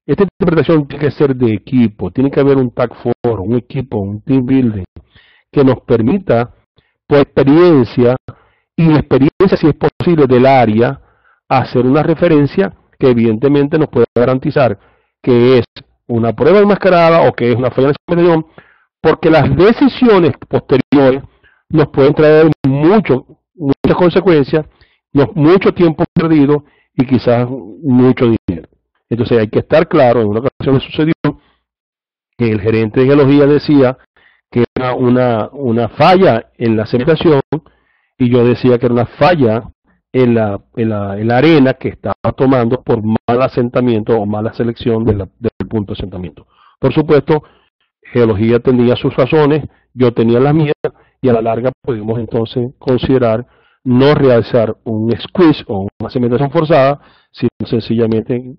Esta interpretación tiene que ser de equipo, tiene que haber un TAC Force, un equipo, un team building, que nos permita, por experiencia, y la experiencia, si es posible, del área, hacer una referencia que evidentemente nos puede garantizar que es una prueba enmascarada o que es una falla en la cementación, porque las decisiones posteriores nos pueden traer muchas consecuencias, mucho tiempo perdido y quizás mucho dinero. Entonces hay que estar claro. En una ocasión me sucedió que el gerente de geología decía que era una falla en la cementación y yo decía que era una falla en la arena que estaba tomando por mal asentamiento o mala selección del punto de asentamiento. Por supuesto, geología tenía sus razones, yo tenía las mías, y a la larga pudimos entonces considerar no realizar un squeeze o una cementación forzada, sino sencillamente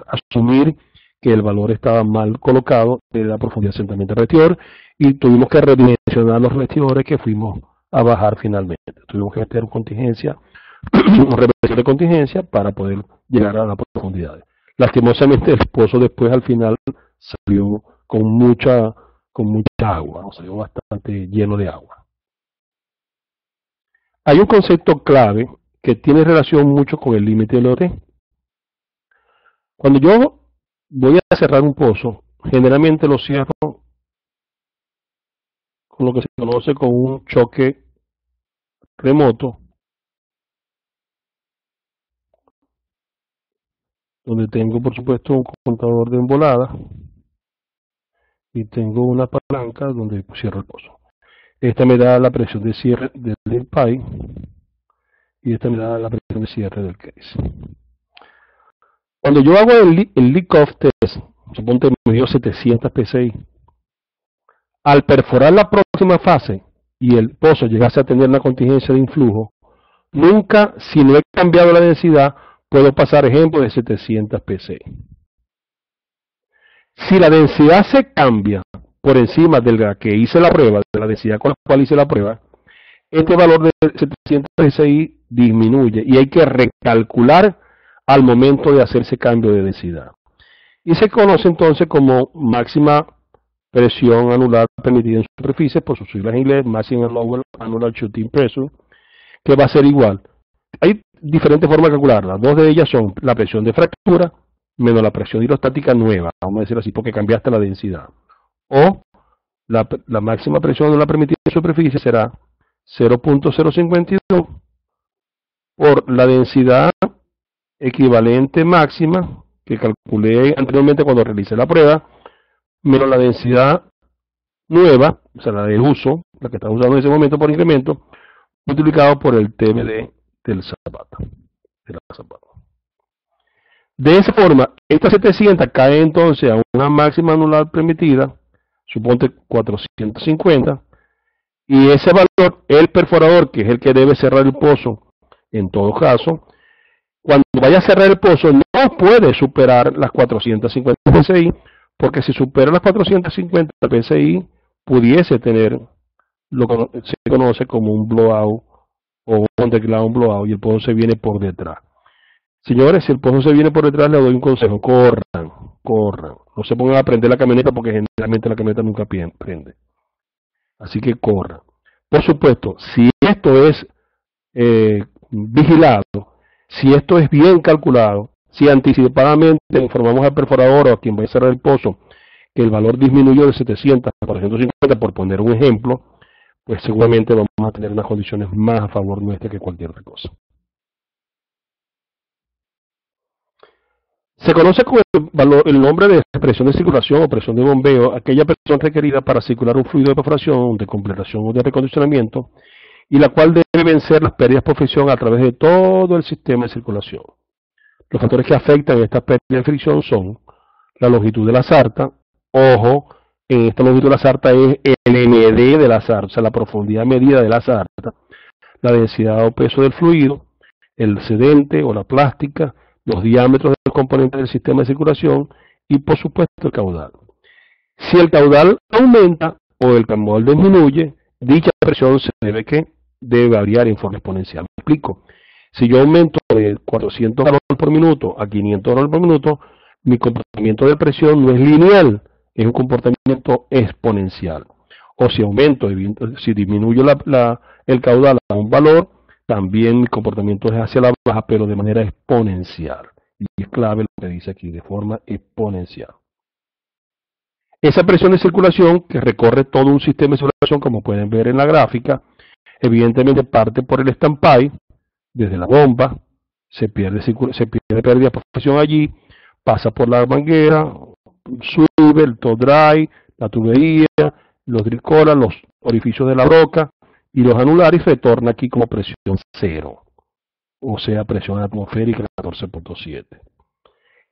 asumir que el valor estaba mal colocado de la profundidad de asentamiento del restidor, y tuvimos que redimensionar los restidores que fuimos a bajar finalmente. Tuvimos que meter contingencia, reversión de contingencia para poder llegar a las profundidades. Lastimosamente el pozo después al final salió con mucha agua, salió bastante lleno de agua. Hay un concepto clave que tiene relación mucho con el límite del LOT. Cuando yo voy a cerrar un pozo, generalmente lo cierro con lo que se conoce como un choque remoto, donde tengo por supuesto un contador de embolada y tengo una palanca donde cierro el pozo. Esta me da la presión de cierre del pipe y esta me da la presión de cierre del case. Cuando yo hago el leak-off test, suponte me dio 700 psi, al perforar la próxima fase y el pozo llegase a tener una contingencia de influjo, nunca, si no he cambiado la densidad, puedo pasar ejemplo de 700 psi. Si la densidad se cambia por encima de la que hice la prueba, de la densidad con la cual hice la prueba, este valor de 700 psi disminuye y hay que recalcular al momento de hacer ese cambio de densidad. Y se conoce entonces como máxima presión anular permitida en superficie, por sus siglas en inglés, Maximum Lower Annular Shooting Pressure, que va a ser igual. Hay diferentes formas de calcularla. Dos de ellas son la presión de fractura menos la presión hidrostática nueva, vamos a decir así, porque cambiaste la densidad. O la máxima presión anular permitida en superficie será 0.052 por la densidad equivalente máxima que calculé anteriormente cuando realicé la prueba, menos la densidad nueva, o sea la de uso, la que está usando en ese momento por incremento, multiplicado por el TMD del zapato. De esa forma, esta 700 cae entonces a una máxima anular permitida, suponte 450, y ese valor, el perforador, que es el que debe cerrar el pozo, en todo caso, cuando vaya a cerrar el pozo no puede superar las 450 psi, porque si supera las 450 PSI, pudiese tener lo que se conoce como un blowout o un underground blowout, y el pozo se viene por detrás. Señores, si el pozo se viene por detrás, les doy un consejo: corran, corran. No se pongan a prender la camioneta, porque generalmente la camioneta nunca prende. Así que corran. Por supuesto, si esto es vigilado, si esto es bien calculado, si anticipadamente informamos al perforador o a quien va a cerrar el pozo que el valor disminuyó de 700 a 450, por poner un ejemplo, pues seguramente vamos a tener unas condiciones más a favor nuestra que cualquier otra cosa. Se conoce con el nombre de presión de circulación o presión de bombeo aquella presión requerida para circular un fluido de perforación, de completación o de recondicionamiento, y la cual debe vencer las pérdidas por fricción a través de todo el sistema de circulación. Los factores que afectan estas pérdidas de fricción son la longitud de la sarta. Ojo, en esta longitud de la sarta es el MD de la sarta, o sea, la profundidad medida de la sarta, la densidad o peso del fluido, el sedente o la plástica, los diámetros de los componentes del sistema de circulación y, por supuesto, el caudal. Si el caudal aumenta o el caudal disminuye, dicha presión se debe variar en forma exponencial. Me explico. Si yo aumento de 400 galones por minuto a 500 galones por minuto, mi comportamiento de presión no es lineal, es un comportamiento exponencial. O si aumento, si disminuyo el caudal a un valor, también mi comportamiento es hacia la baja, pero de manera exponencial. Y es clave lo que dice aquí, de forma exponencial. Esa presión de circulación, que recorre todo un sistema de circulación, como pueden ver en la gráfica, evidentemente parte por el standpipe, desde la bomba, se pierde pérdida por presión allí, pasa por la manguera, sube el toe dry, la tubería, los drill collars, los orificios de la broca y los anulares, y retorna aquí como presión cero, o sea, presión atmosférica 14.7.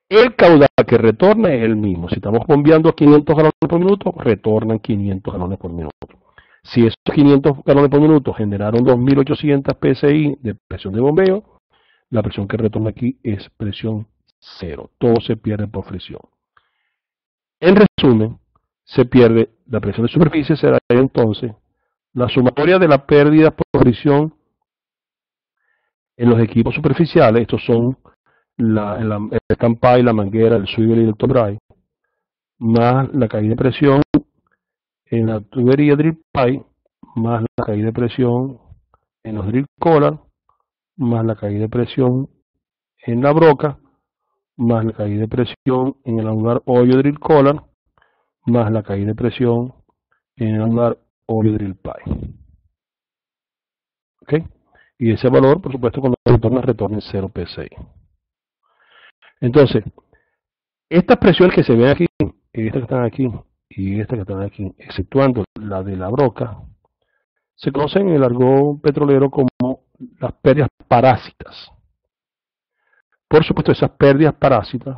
El caudal que retorna es el mismo. Si estamos bombeando a 500 galones por minuto, retornan 500 galones por minuto. Si esos 500 galones por minuto generaron 2.800 PSI de presión de bombeo, la presión que retorna aquí es presión cero. Todo se pierde por fricción. En resumen, se pierde la presión de superficie, será entonces la sumatoria de la pérdida por fricción en los equipos superficiales. Estos son el standpipe, la manguera, el swivel y el toe dry, más la caída de presión en la tubería drill pipe, más la caída de presión en los drill collars, más la caída de presión en la broca, más la caída de presión en el anular hoyo drill collar, más la caída de presión en el anular hoyo drill pipe. ¿Ok? Y ese valor, por supuesto, cuando retorna en 0 PSI. Entonces, estas presiones que se ven aquí, y estas que están aquí, y estas que están aquí, exceptuando la de la broca, se conocen en el argot petrolero como las pérdidas parásitas. Por supuesto, esas pérdidas parásitas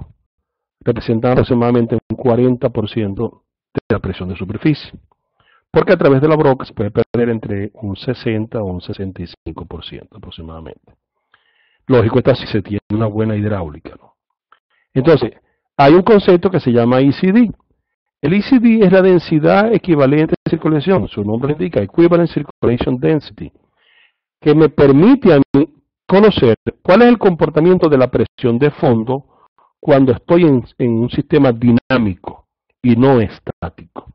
representan aproximadamente un 40% de la presión de superficie, porque a través de la broca se puede perder entre un 60 o un 65% aproximadamente. Lógico está si se tiene una buena hidráulica, ¿no? Entonces, hay un concepto que se llama ECD. El ECD es la densidad equivalente de circulación, su nombre indica Equivalent Circulation Density, que me permite a mí conocer cuál es el comportamiento de la presión de fondo cuando estoy en un sistema dinámico y no estático.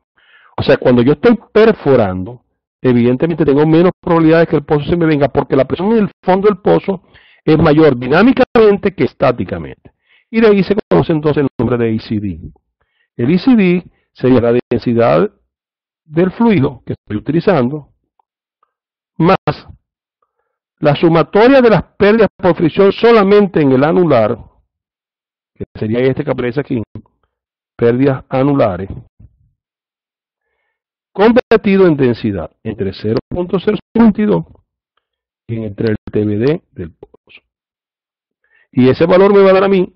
O sea, cuando yo estoy perforando, evidentemente tengo menos probabilidades que el pozo se me venga, porque la presión en el fondo del pozo es mayor dinámicamente que estáticamente. Y de ahí se conoce entonces el nombre de ECD. El ECD sería la densidad del fluido que estoy utilizando, más la sumatoria de las pérdidas por fricción solamente en el anular, que sería este que aparece aquí, pérdidas anulares, convertido en densidad entre 0.052 y entre el TBD del pozo. Y ese valor me va a dar a mí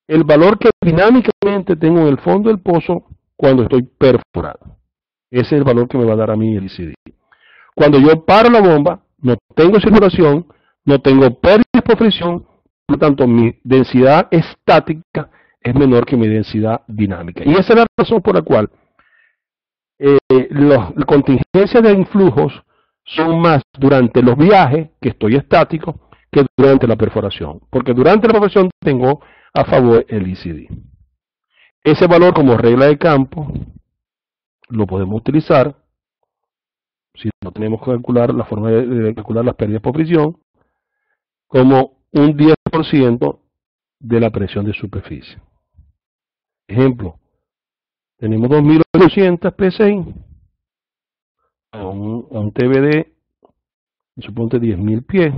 el valor que dinámicamente tengo en el fondo del pozo cuando estoy perforando. Ese es el valor que me va a dar a mí el ECD. Cuando yo paro la bomba, no tengo circulación, no tengo pérdidas por fricción, por lo tanto mi densidad estática es menor que mi densidad dinámica. Y esa es la razón por la cual las contingencias de influjos son más durante los viajes, que estoy estático, que durante la perforación. Porque durante la perforación tengo a favor el ICD. Ese valor como regla de campo lo podemos utilizar si no tenemos que calcular la forma de calcular las pérdidas por fricción como un 10% de la presión de superficie. Ejemplo, tenemos 2800 PSI a un TBD, suponte 10.000 pies.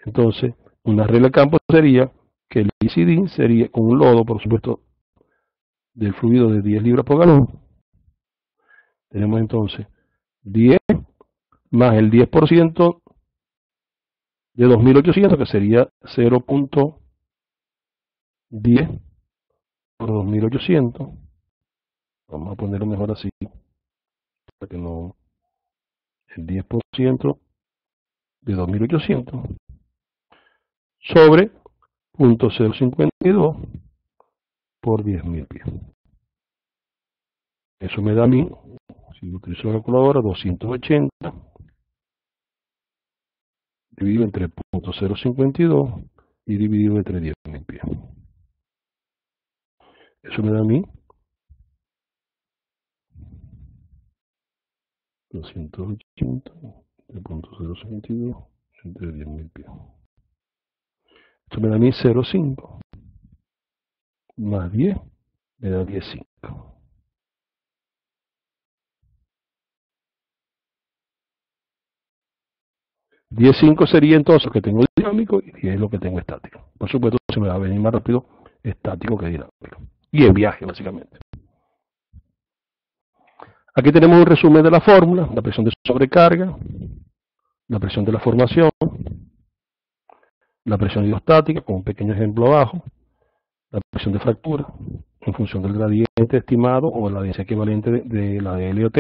Entonces, una regla de campo sería que el ICD sería con un lodo, por supuesto, del fluido de 10 libras por galón. Tenemos entonces 10 más el 10% de 2800, que sería 0.10 por 2800. Vamos a ponerlo mejor así, para que no, el 10% de 2800 sobre 0.052 por 10.000 pies. Eso me da a mí, si utilizo la calculadora, 280 dividido entre 0.052 y dividido entre 10.000 pies. Eso me da a mí 280 de 0.052 entre 10.000 pies. Esto me da a mí 0.5 más 10 me da 10.5. 10.5 sería entonces lo que tengo dinámico y 10 es lo que tengo estático. Por supuesto, se me va a venir más rápido estático que dinámico. Y en viaje, básicamente. Aquí tenemos un resumen de la fórmula: la presión de sobrecarga, la presión de la formación, la presión hidrostática, con un pequeño ejemplo abajo, la presión de fractura, en función del gradiente estimado o la densidad equivalente de la de LOT,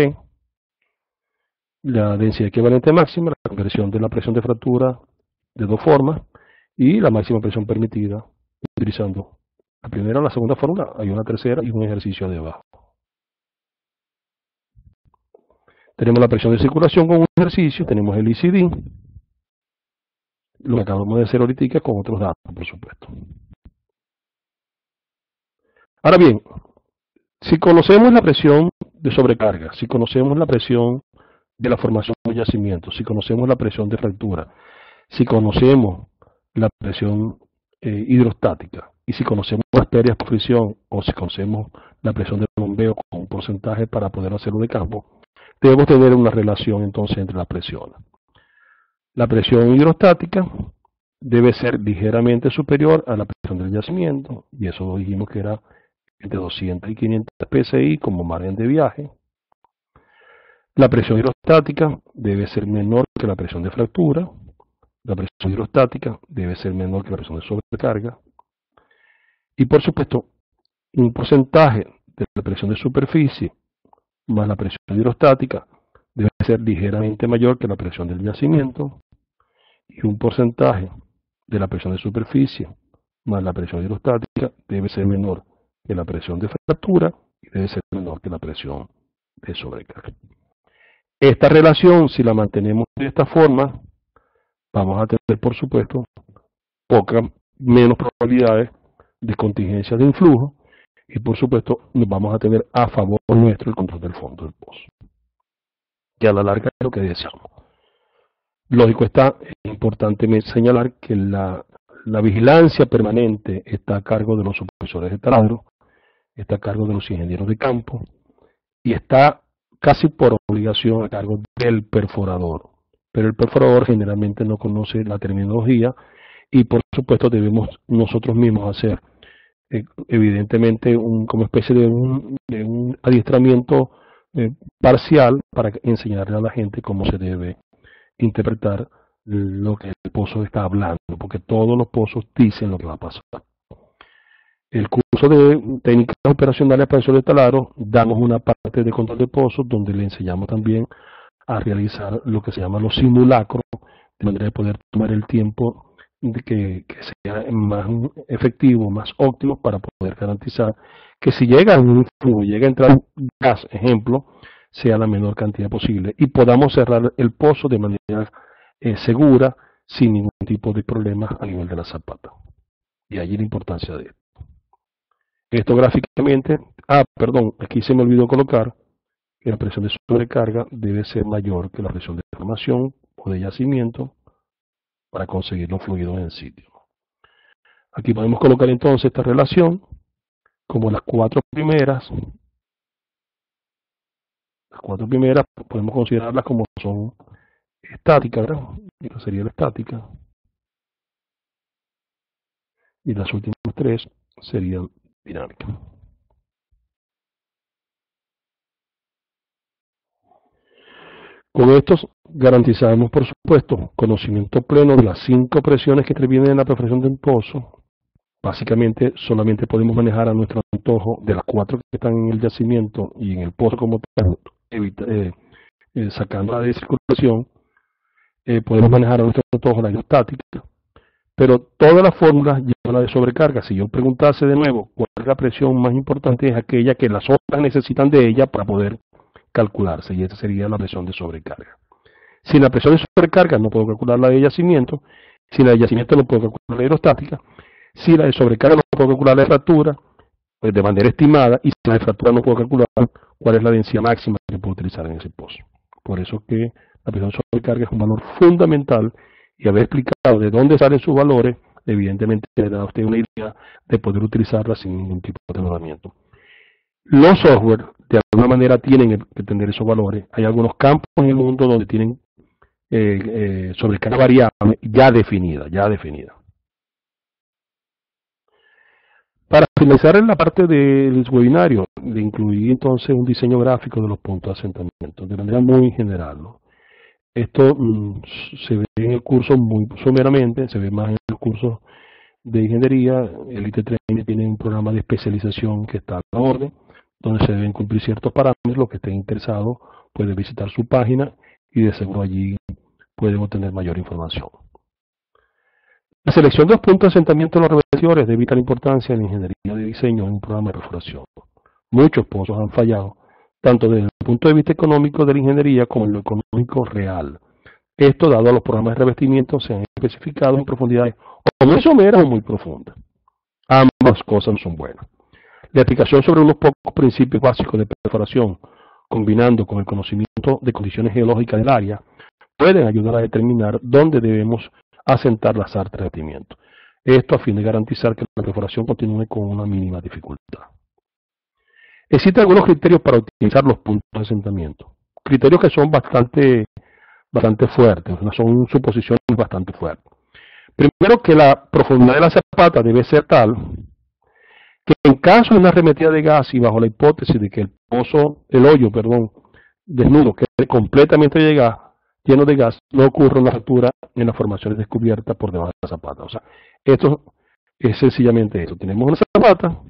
la densidad equivalente máxima, la conversión de la presión de fractura de dos formas, y la máxima presión permitida, utilizando la primera o la segunda fórmula. Hay una tercera y un ejercicio debajo. Tenemos la presión de circulación con un ejercicio, tenemos el ICD, lo que acabamos de hacer ahorita con otros datos, por supuesto. Ahora bien, si conocemos la presión de sobrecarga, si conocemos la presión de la formación de yacimientos, si conocemos la presión de fractura, si conocemos la presión hidrostática, y si conocemos las pérdidas por fricción, o si conocemos la presión de bombeo con un porcentaje para poder hacerlo de campo, debemos tener una relación entonces entre las presiones. La presión hidrostática debe ser ligeramente superior a la presión del yacimiento, y eso lo dijimos que era entre 200 y 500 PSI como margen de viaje. La presión hidrostática debe ser menor que la presión de fractura. La presión hidrostática debe ser menor que la presión de sobrecarga. Y por supuesto, un porcentaje de la presión de superficie más la presión hidrostática debe ser ligeramente mayor que la presión del yacimiento. Y un porcentaje de la presión de superficie más la presión hidrostática debe ser menor que la presión de fractura y debe ser menor que la presión de sobrecarga. Esta relación, si la mantenemos de esta forma, vamos a tener, por supuesto, menos probabilidades de contingencia de influjo, y por supuesto nos vamos a tener a favor nuestro el control del fondo del pozo, que a la larga es lo que deseamos. Lógico está, es importante señalar que la vigilancia permanente está a cargo de los supervisores de taladro, está a cargo de los ingenieros de campo, y está casi por obligación a cargo del perforador. Pero el perforador generalmente no conoce la terminología, y por supuesto debemos nosotros mismos hacer evidentemente como especie de un adiestramiento parcial para enseñarle a la gente cómo se debe interpretar lo que el pozo está hablando, porque todos los pozos dicen lo que va a pasar. El curso de técnicas operacionales para el suelo de taladro, damos una parte de control de pozos donde le enseñamos también a realizar lo que se llama los simulacros, de manera de poder tomar el tiempo que sea más efectivo, más óptimo para poder garantizar que si llega un flujo, llega a entrar gas, ejemplo, sea la menor cantidad posible y podamos cerrar el pozo de manera segura, sin ningún tipo de problemas a nivel de la zapata. Y allí la importancia de esto. Esto gráficamente, perdón, aquí se me olvidó colocar que la presión de sobrecarga debe ser mayor que la presión de formación o de yacimiento para conseguir los fluidos en el sitio. Aquí podemos colocar entonces esta relación como las cuatro primeras. Las cuatro primeras podemos considerarlas como son estáticas, ¿verdad? Esta sería la estática. Y las últimas tres serían dinámicas. Con estos garantizamos, por supuesto, conocimiento pleno de las 5 presiones que intervienen en la perforación de un pozo. Básicamente solamente podemos manejar a nuestro antojo de las 4 que están en el yacimiento y en el pozo como tal, sacándola de circulación. Podemos manejar a nuestro antojo la hidrostática, pero todas las fórmulas llevan la de sobrecarga. Si yo preguntase de nuevo cuál es la presión más importante, es aquella que las otras necesitan de ella para poder calcularse, y esta sería la presión de sobrecarga. Sin la presión de sobrecarga no puedo calcular la de yacimiento, sin la de yacimiento no puedo calcular la hidrostática, si la de sobrecarga no puedo calcular la de fractura, pues de manera estimada, y sin la de fractura no puedo calcular cuál es la densidad máxima que puedo utilizar en ese pozo. Por eso que la presión de sobrecarga es un valor fundamental, y haber explicado de dónde salen sus valores, evidentemente le da a usted una idea de poder utilizarla sin ningún tipo de tratamiento. Los software de alguna manera tienen que tener esos valores. Hay algunos campos en el mundo donde tienen sobrecarga variable ya definida. Para finalizar en la parte del webinario, le incluí entonces un diseño gráfico de los puntos de asentamiento, de manera muy general, ¿no? Esto se ve en el curso muy someramente, se ve más en los cursos de ingeniería. El IT3 tiene un programa de especialización que está a la orden, donde se deben cumplir ciertos parámetros. Los que estén interesados pueden visitar su página y de seguro allí pueden obtener mayor información. La selección de los puntos de asentamiento de los revestidores es de vital importancia en la ingeniería de diseño en un programa de perforación. Muchos pozos han fallado, tanto desde el punto de vista económico de la ingeniería como en lo económico real. Esto dado a los programas de revestimiento se han especificado en profundidades o muy someras o muy profundas. Ambas cosas no son buenas. La explicación sobre unos pocos principios básicos de perforación, combinando con el conocimiento de condiciones geológicas del área, pueden ayudar a determinar dónde debemos asentar las artes de revestimiento. Esto a fin de garantizar que la perforación continúe con una mínima dificultad. Existen algunos criterios para utilizar los puntos de asentamiento. Criterios que son bastante fuertes, son suposiciones bastante fuertes. Primero, que la profundidad de la zapata debe ser tal que en caso de una arremetida de gas y bajo la hipótesis de que el hoyo desnudo quede completamente lleno de gas, no ocurre una fractura en las formaciones descubiertas por debajo de la zapata. O sea, esto es sencillamente eso. Tenemos una zapata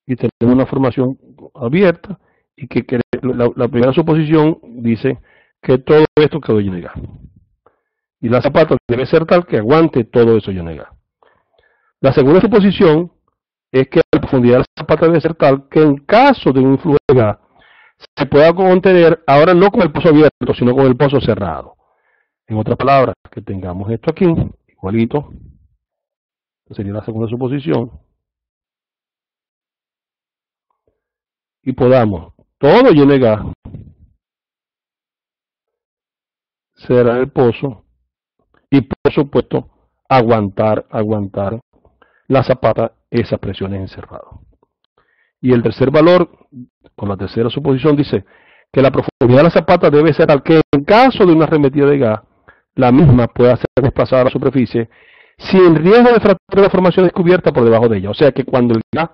y tenemos una formación abierta, y que la primera suposición dice que todo esto quedó lleno de gas. Y la zapata debe ser tal que aguante todo eso lleno de gas. La segunda suposición es que la profundidad de la zapata debe ser tal que en caso de un flujo de gas se pueda contener, ahora no con el pozo abierto, sino con el pozo cerrado. En otras palabras, que tengamos esto aquí, igualito, sería la segunda suposición, y podamos todo lleno de gas, cerrar el pozo y por supuesto aguantar la zapata esas presiones encerradas. Y el tercer valor, con la tercera suposición, dice que la profundidad de la zapata debe ser tal que en caso de una arremetida de gas, la misma pueda ser desplazada a la superficie sin riesgo de fractura de formación descubierta por debajo de ella. O sea que cuando el gas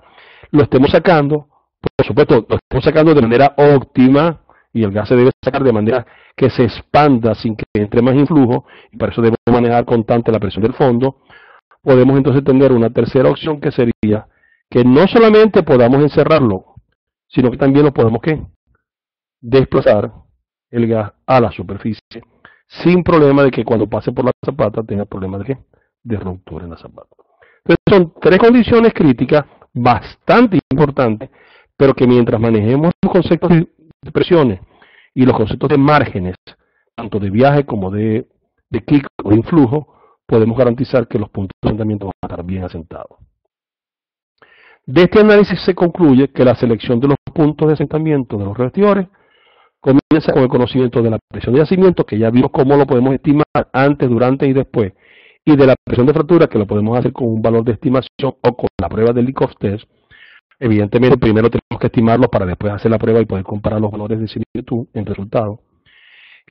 lo estemos sacando, por supuesto, lo estamos sacando de manera óptima, y el gas se debe sacar de manera que se expanda sin que entre más influjo, y para eso debemos manejar constante la presión del fondo. Podemos entonces tener una tercera opción, que sería que no solamente podamos encerrarlo, sino que también lo podemos desplazar el gas a la superficie sin problema de que cuando pase por la zapata tenga problemas de, ¿qué?, de ruptura en la zapata. Entonces son tres condiciones críticas bastante importantes, pero que mientras manejemos los conceptos de presiones y los conceptos de márgenes, tanto de viaje como de kick o de influjo, podemos garantizar que los puntos de asentamiento van a estar bien asentados. De este análisis se concluye que la selección de los puntos de asentamiento de los revestidores comienza con el conocimiento de la presión de yacimiento, que ya vimos cómo lo podemos estimar antes, durante y después, y de la presión de fractura, que lo podemos hacer con un valor de estimación o con la prueba del Likov test. Evidentemente, primero tenemos que estimarlo para después hacer la prueba y poder comparar los valores de similitud en resultados.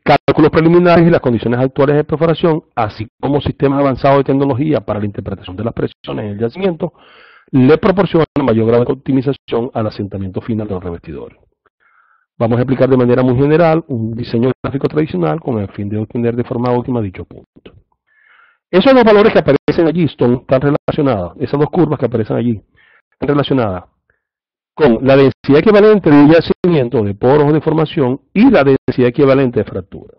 Cálculos preliminares y las condiciones actuales de perforación, así como sistemas avanzados de tecnología para la interpretación de las presiones en el yacimiento, le proporcionan mayor grado de optimización al asentamiento final de los revestidores. Vamos a explicar de manera muy general un diseño gráfico tradicional con el fin de obtener de forma óptima dicho punto. Esos dos valores que aparecen allí están relacionados, esas dos curvas que aparecen allí, están relacionadas con la densidad equivalente de yacimiento de poros de formación y la densidad equivalente de fractura.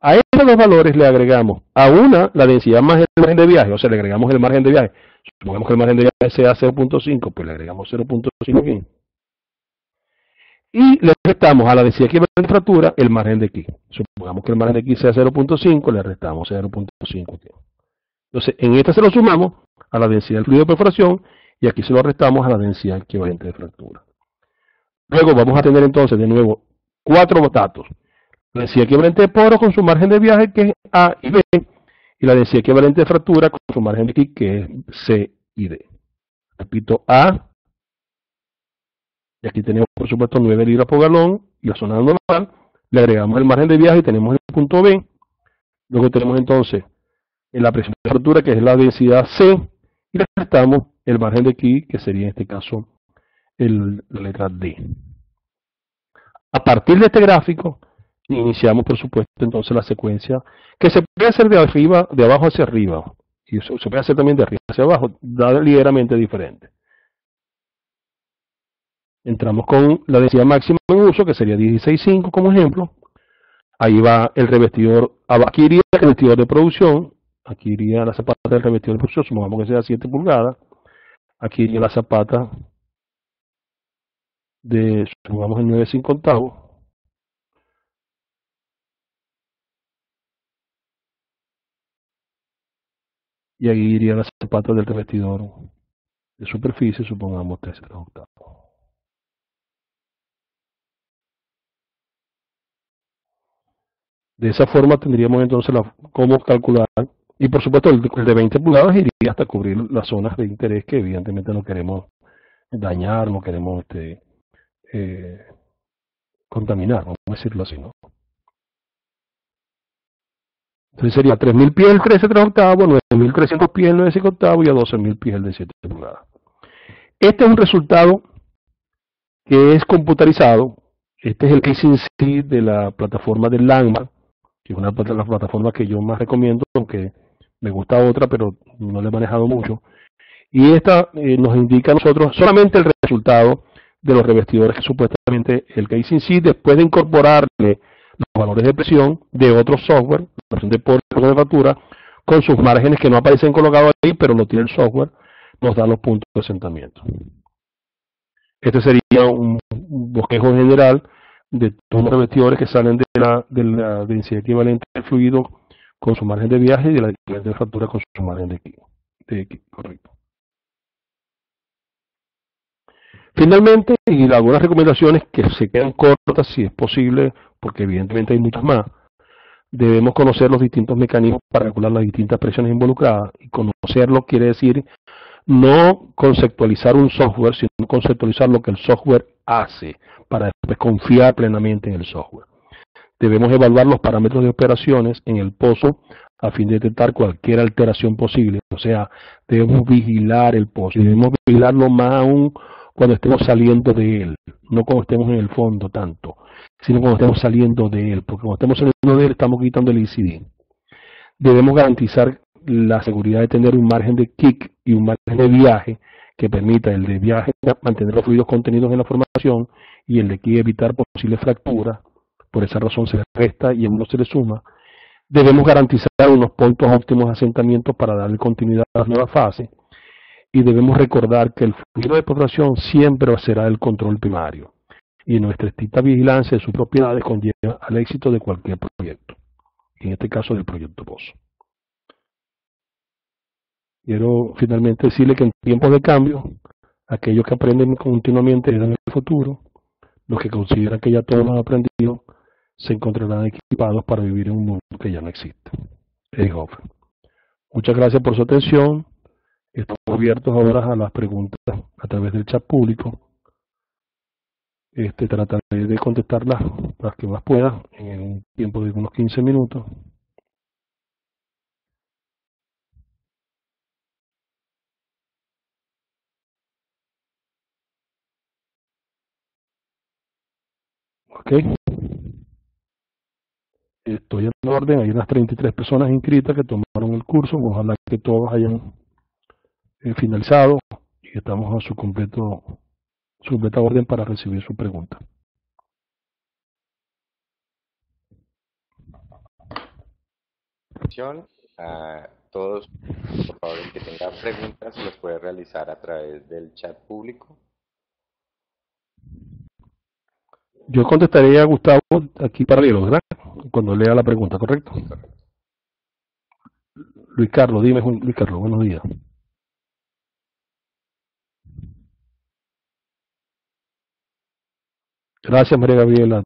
A esos dos valores le agregamos a una la densidad más el margen de viaje, o sea, le agregamos el margen de viaje. Supongamos que el margen de viaje sea 0.5, pues le agregamos 0.5 aquí. Y le restamos a la densidad equivalente de fractura el margen de aquí. Supongamos que el margen de aquí sea 0.5, le restamos 0.5 aquí. Entonces, en esta se lo sumamos a la densidad del fluido de perforación y aquí se lo restamos a la densidad equivalente de fractura. Luego vamos a tener entonces de nuevo cuatro datos. La densidad equivalente de poros con su margen de viaje, que es A y B, y la densidad equivalente de fractura con su margen de aquí, que es C y D. Repito, A, y aquí tenemos por supuesto 9 libras por galón, y la zona normal, le agregamos el margen de viaje y tenemos el punto B. Luego tenemos entonces en la presión de fractura, que es la densidad C, y le restamos el margen de aquí, que sería en este caso la letra D. A partir de este gráfico, iniciamos por supuesto entonces la secuencia, que se puede hacer de abajo hacia arriba, y se puede hacer también de arriba hacia abajo, da ligeramente diferente. Entramos con la densidad máxima en uso, que sería 16.5 como ejemplo. Ahí va el revestidor, aquí iría el revestidor de producción, aquí iría la zapata del revestidor de producción, supongamos que sea 7 pulgadas. Aquí iría la zapata de, supongamos, el 9/5. Y ahí iría la zapata del revestidor de superficie, supongamos 13/8. De esa forma tendríamos entonces cómo calcular, y por supuesto el de 20 pulgadas iría hasta cubrir las zonas de interés que evidentemente no queremos dañar, no queremos contaminar, vamos a decirlo así, ¿no? Entonces sería 3.000 pies el 13/8, 9.300 pies el 9/5 y a 12.000 pies el de 7 pulgadas. Este es un resultado que es computarizado. Este es el case in sí de la plataforma de Landmark, que es una de las plataformas que yo más recomiendo, aunque me gusta otra, pero no la he manejado mucho. Y esta nos indica a nosotros solamente el resultado de los revestidores, que supuestamente el case in sí, después de incorporarle los valores de presión de otro software, la presión de poros de factura, con sus márgenes que no aparecen colocados ahí, pero lo tiene el software, nos da los puntos de asentamiento. Este sería un bosquejo general de todos los revestidores que salen de la densidad equivalente del fluido con su margen de viaje y de la equivalente de fractura con su margen de X, correcto. Finalmente, y algunas recomendaciones que se quedan cortas si es posible, porque evidentemente hay muchas más, debemos conocer los distintos mecanismos para calcular las distintas presiones involucradas, y conocerlo quiere decir no conceptualizar un software, sino conceptualizar lo que el software hace, para después confiar plenamente en el software. Debemos evaluar los parámetros de operaciones en el pozo a fin de detectar cualquier alteración posible. O sea, debemos vigilar el pozo, y debemos vigilarlo más aún cuando estemos saliendo de él, no cuando estemos en el fondo tanto, sino cuando estemos saliendo de él, porque cuando estemos saliendo de él estamos quitando el ECD. Debemos garantizar la seguridad de tener un margen de kick y un margen de viaje que permita el de viaje mantener los fluidos contenidos en la formación y el de aquí evitar posibles fracturas. Por esa razón se le resta y en uno se le suma. Debemos garantizar unos puntos óptimos de asentamiento para darle continuidad a las nuevas fases y debemos recordar que el fluido de explotación siempre será el control primario y nuestra estricta vigilancia de sus propiedades conlleva al éxito de cualquier proyecto, en este caso del proyecto Pozo. Quiero finalmente decirle que en tiempos de cambio, aquellos que aprenden continuamente heredan el futuro, los que consideran que ya todos lo han aprendido, se encontrarán equipados para vivir en un mundo que ya no existe. Eric Hoffer. Muchas gracias por su atención. Estamos abiertos ahora a las preguntas a través del chat público. Trataré de contestarlas las que más pueda en un tiempo de unos 15 minutos. Ok. Estoy en orden, hay unas 33 personas inscritas que tomaron el curso, ojalá que todos hayan finalizado y estamos a su completa orden para recibir su pregunta. A todos, por favor, el que tenga preguntas los puede realizar a través del chat público. Yo contestaré a Gustavo aquí paralelo, ¿verdad? Cuando lea la pregunta, ¿correcto? Sí, correcto. Luis Carlos, dime, Luis Carlos, buenos días. Gracias, María Gabriela.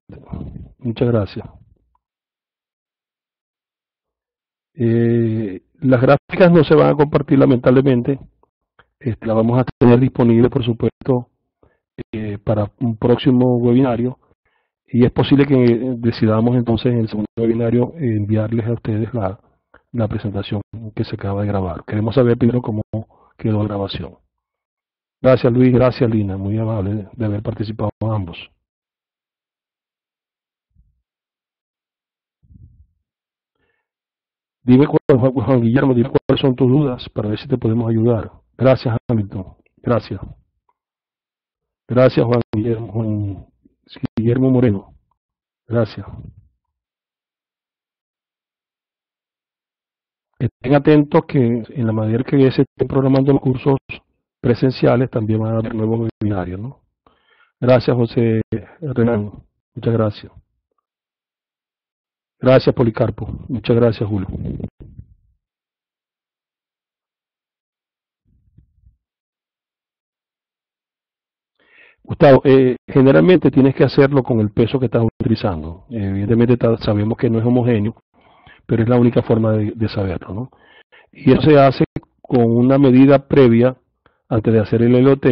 Muchas gracias. Las gráficas no se van a compartir lamentablemente. Las vamos a tener disponibles, por supuesto, para un próximo webinario. Y es posible que decidamos entonces en el segundo webinario enviarles a ustedes la presentación que se acaba de grabar. Queremos saber primero cómo quedó la grabación. Gracias Luis, gracias Lina, muy amable de haber participado ambos. Dime, Juan Guillermo, dime cuáles son tus dudas para ver si te podemos ayudar. Gracias Hamilton, gracias. Gracias Juan Guillermo Moreno, gracias. Estén atentos que en la medida que se estén programando los cursos presenciales también van a haber nuevos webinarios, ¿no? Gracias José Renan, muchas gracias. Gracias Policarpo, muchas gracias Julio. Gustavo, generalmente tienes que hacerlo con el peso que estás utilizando. Evidentemente sabemos que no es homogéneo, pero es la única forma de saberlo, ¿no? Y eso se hace con una medida previa antes de hacer el LOT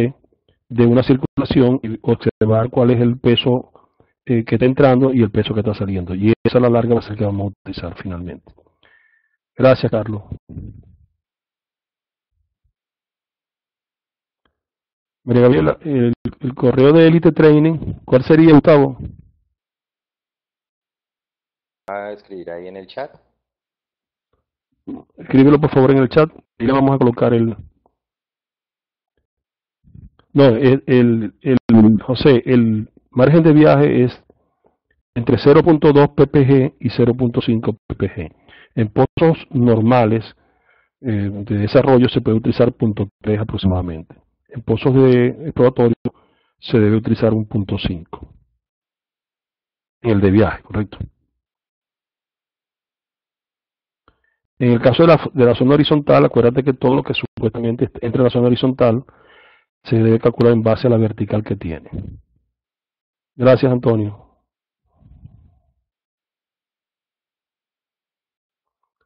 de una circulación y observar cuál es el peso que está entrando y el peso que está saliendo. Y esa a la larga va a ser que vamos a utilizar finalmente. Gracias, Carlos. María Gabriela, el correo de Elite Training, ¿cuál sería, Gustavo? ¿Va a escribir ahí en el chat? Escríbelo por favor en el chat y le vamos a colocar el... No, José, el margen de viaje es entre 0.2 ppg y 0.5 ppg. En pozos normales de desarrollo se puede utilizar 0.3 aproximadamente. En pozos de exploratorio se debe utilizar un 0.5. En el de viaje, correcto. En el caso de la zona horizontal, acuérdate que todo lo que supuestamente entre en la zona horizontal se debe calcular en base a la vertical que tiene. Gracias, Antonio.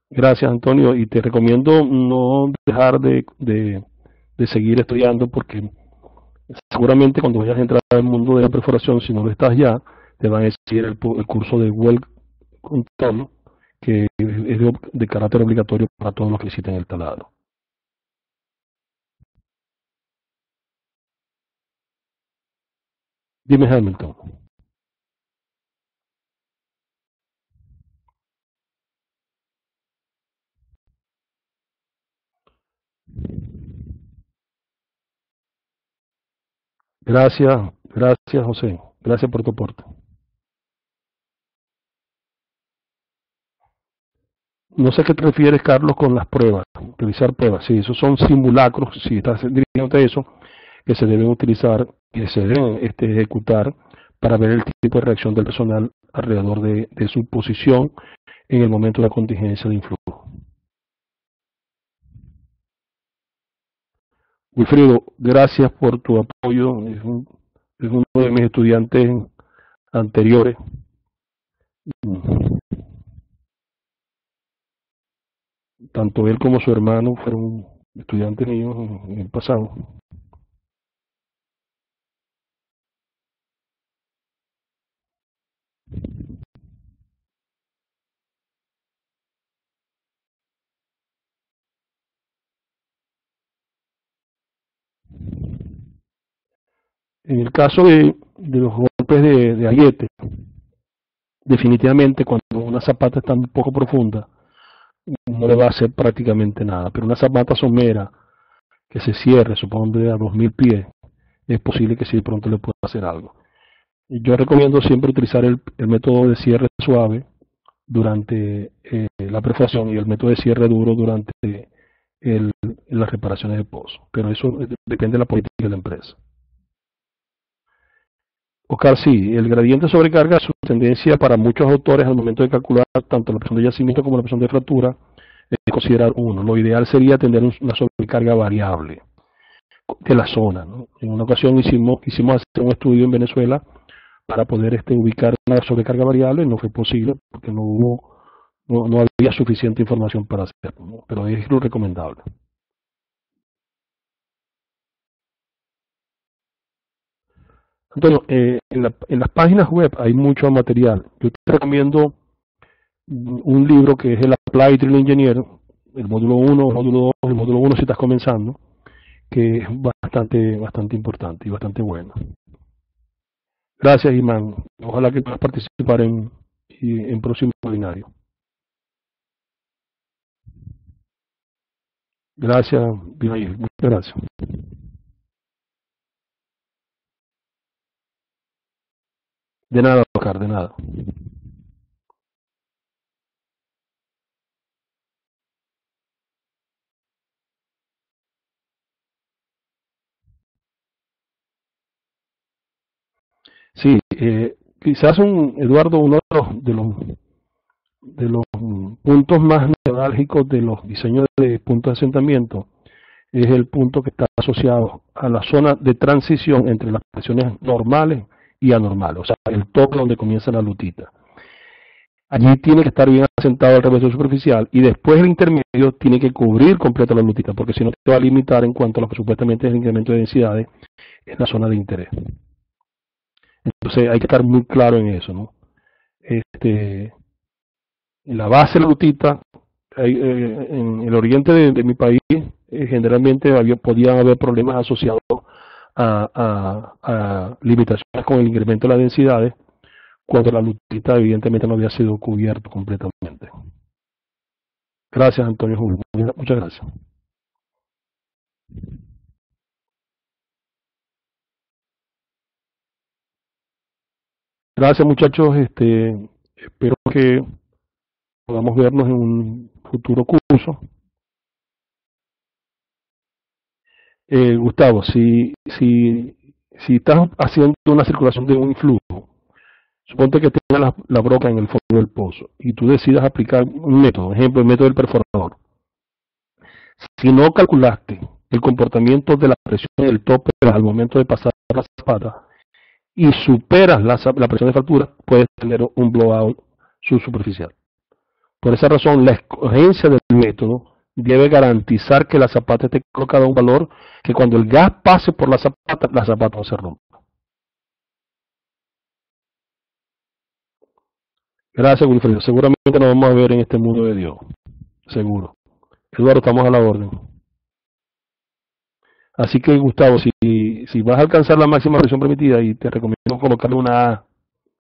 Gracias, Antonio. Y te recomiendo no dejar de seguir estudiando porque seguramente cuando vayas a entrar al mundo de la perforación, si no lo estás ya, te van a exigir el curso de Well Control, que es de carácter obligatorio para todos los que visiten el taladro. Dime, Hamilton. Gracias, gracias José. Gracias por tu aporte. No sé qué te refieres, Carlos, con las pruebas, realizar pruebas. Sí, esos son simulacros, si estás dirigiéndote a eso, que se deben utilizar, que se deben ejecutar para ver el tipo de reacción del personal alrededor de su posición en el momento de la contingencia de influjo. Wilfrido, gracias por tu apoyo. Es uno de mis estudiantes anteriores. Tanto él como su hermano fueron estudiantes míos en el pasado. En el caso de los golpes de aguete, definitivamente cuando una zapata está un poco profunda, no le va a hacer prácticamente nada. Pero una zapata somera que se cierre, supongo a 2000 pies, es posible que sí de pronto le pueda hacer algo. Yo recomiendo siempre utilizar el método de cierre suave durante la perforación y el método de cierre duro durante el, las reparaciones de pozo. Pero eso depende de la política de la empresa. Oscar, sí, el gradiente de sobrecarga, su tendencia para muchos autores al momento de calcular tanto la presión de yacimiento como la presión de fractura es considerar uno. Lo ideal sería tener una sobrecarga variable de la zona, ¿no? En una ocasión quisimos hacer un estudio en Venezuela para poder ubicar una sobrecarga variable y no fue posible porque no había suficiente información para hacerlo, ¿no? Pero es lo recomendable. Antonio, en las páginas web hay mucho material. Yo te recomiendo un libro que es el Applied Drill Engineer, el módulo 1, el módulo 2, el módulo 1 si estás comenzando, que es bastante importante y bastante bueno. Gracias, Imán. Ojalá que puedas participar en próximo webinario. Gracias, Bimael. Muchas gracias. De nada, Oscar, de nada. Sí, quizás Eduardo, uno de los puntos más neurálgicos de los diseños de puntos de asentamiento es el punto que está asociado a la zona de transición entre las presiones normales y anormales, o sea, el tope donde comienza la lutita. Allí tiene que estar bien asentado el reverso superficial y después el intermedio tiene que cubrir completa la lutita, porque si no te va a limitar en cuanto a lo que supuestamente es el incremento de densidades en la zona de interés. Entonces hay que estar muy claro en eso, ¿no? En la base de la lutita, en el oriente de mi país, generalmente podían haber problemas asociados a limitaciones con el incremento de las densidades, cuando la lutita evidentemente no había sido cubierto completamente. Gracias, Antonio Julio. Muchas gracias. Gracias, muchachos. Espero que podamos vernos en un futuro curso. Gustavo, si estás haciendo una circulación de un influjo, suponte que tengas la broca en el fondo del pozo y tú decidas aplicar un método, ejemplo, el método del perforador. Si no calculaste el comportamiento de la presión del tope al momento de pasar la zapata y superas la presión de fractura, puedes tener un blowout subsuperficial. Por esa razón, la escogencia del método debe garantizar que la zapata esté colocada a un valor que cuando el gas pase por la zapata no se rompa. Gracias, Wilfredo. Seguramente nos vamos a ver en este mundo de Dios. Seguro. Eduardo, estamos a la orden. Así que, Gustavo, si vas a alcanzar la máxima presión permitida, y te recomiendo colocarle una A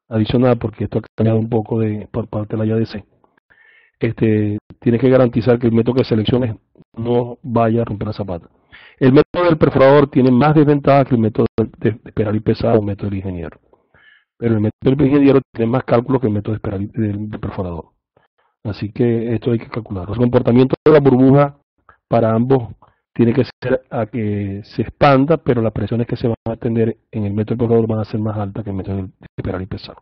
adicional, porque esto ha cambiado un poco por parte de la IADC, tienes que garantizar que el método que selecciones no vaya a romper la zapata. El método del perforador tiene más desventajas que el método de esperar y pesar o el método del ingeniero. Pero el método del ingeniero tiene más cálculo que el método de esperar del perforador. Así que esto hay que calcularlo. El comportamiento de la burbuja para ambos tiene que ser a que se expanda, pero las presiones que se van a tener en el método del perforador van a ser más altas que el método de esperar y pesar.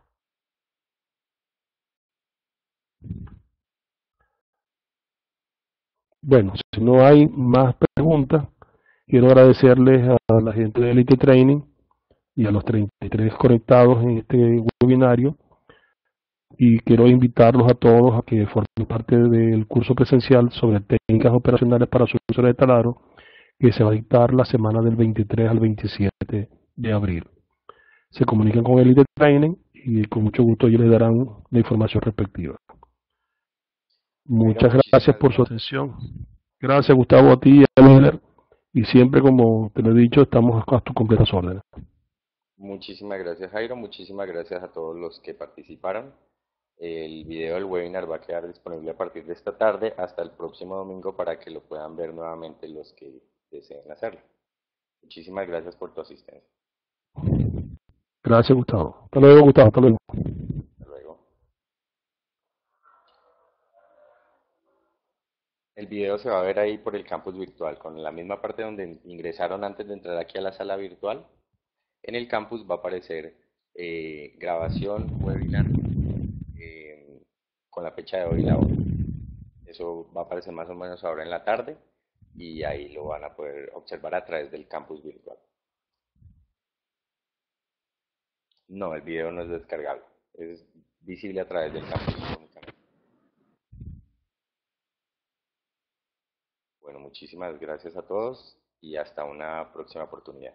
Bueno, si no hay más preguntas, quiero agradecerles a la gente de Elite Training y a los 33 conectados en este webinario y quiero invitarlos a todos a que formen parte del curso presencial sobre técnicas operacionales para supervisores de taladro que se va a dictar la semana del 23 al 27 de abril. Se comunican con Elite Training y con mucho gusto ellos les darán la información respectiva. Muchas gracias por su atención. Gracias, Gustavo, a ti y a Miller. Y siempre, como te lo he dicho, estamos a tus completas órdenes. Muchísimas gracias, Jairo. Muchísimas gracias a todos los que participaron. El video del webinar va a quedar disponible a partir de esta tarde hasta el próximo domingo para que lo puedan ver nuevamente los que deseen hacerlo. Muchísimas gracias por tu asistencia. Gracias, Gustavo. Hasta luego, Gustavo. Hasta luego. Hasta luego. El video se va a ver ahí por el campus virtual, con la misma parte donde ingresaron antes de entrar aquí a la sala virtual. En el campus va a aparecer grabación, webinar, con la fecha de hoy y la hora. Eso va a aparecer más o menos ahora en la tarde y ahí lo van a poder observar a través del campus virtual. No, el video no es descargable, es visible a través del campus únicamente. Bueno, muchísimas gracias a todos y hasta una próxima oportunidad.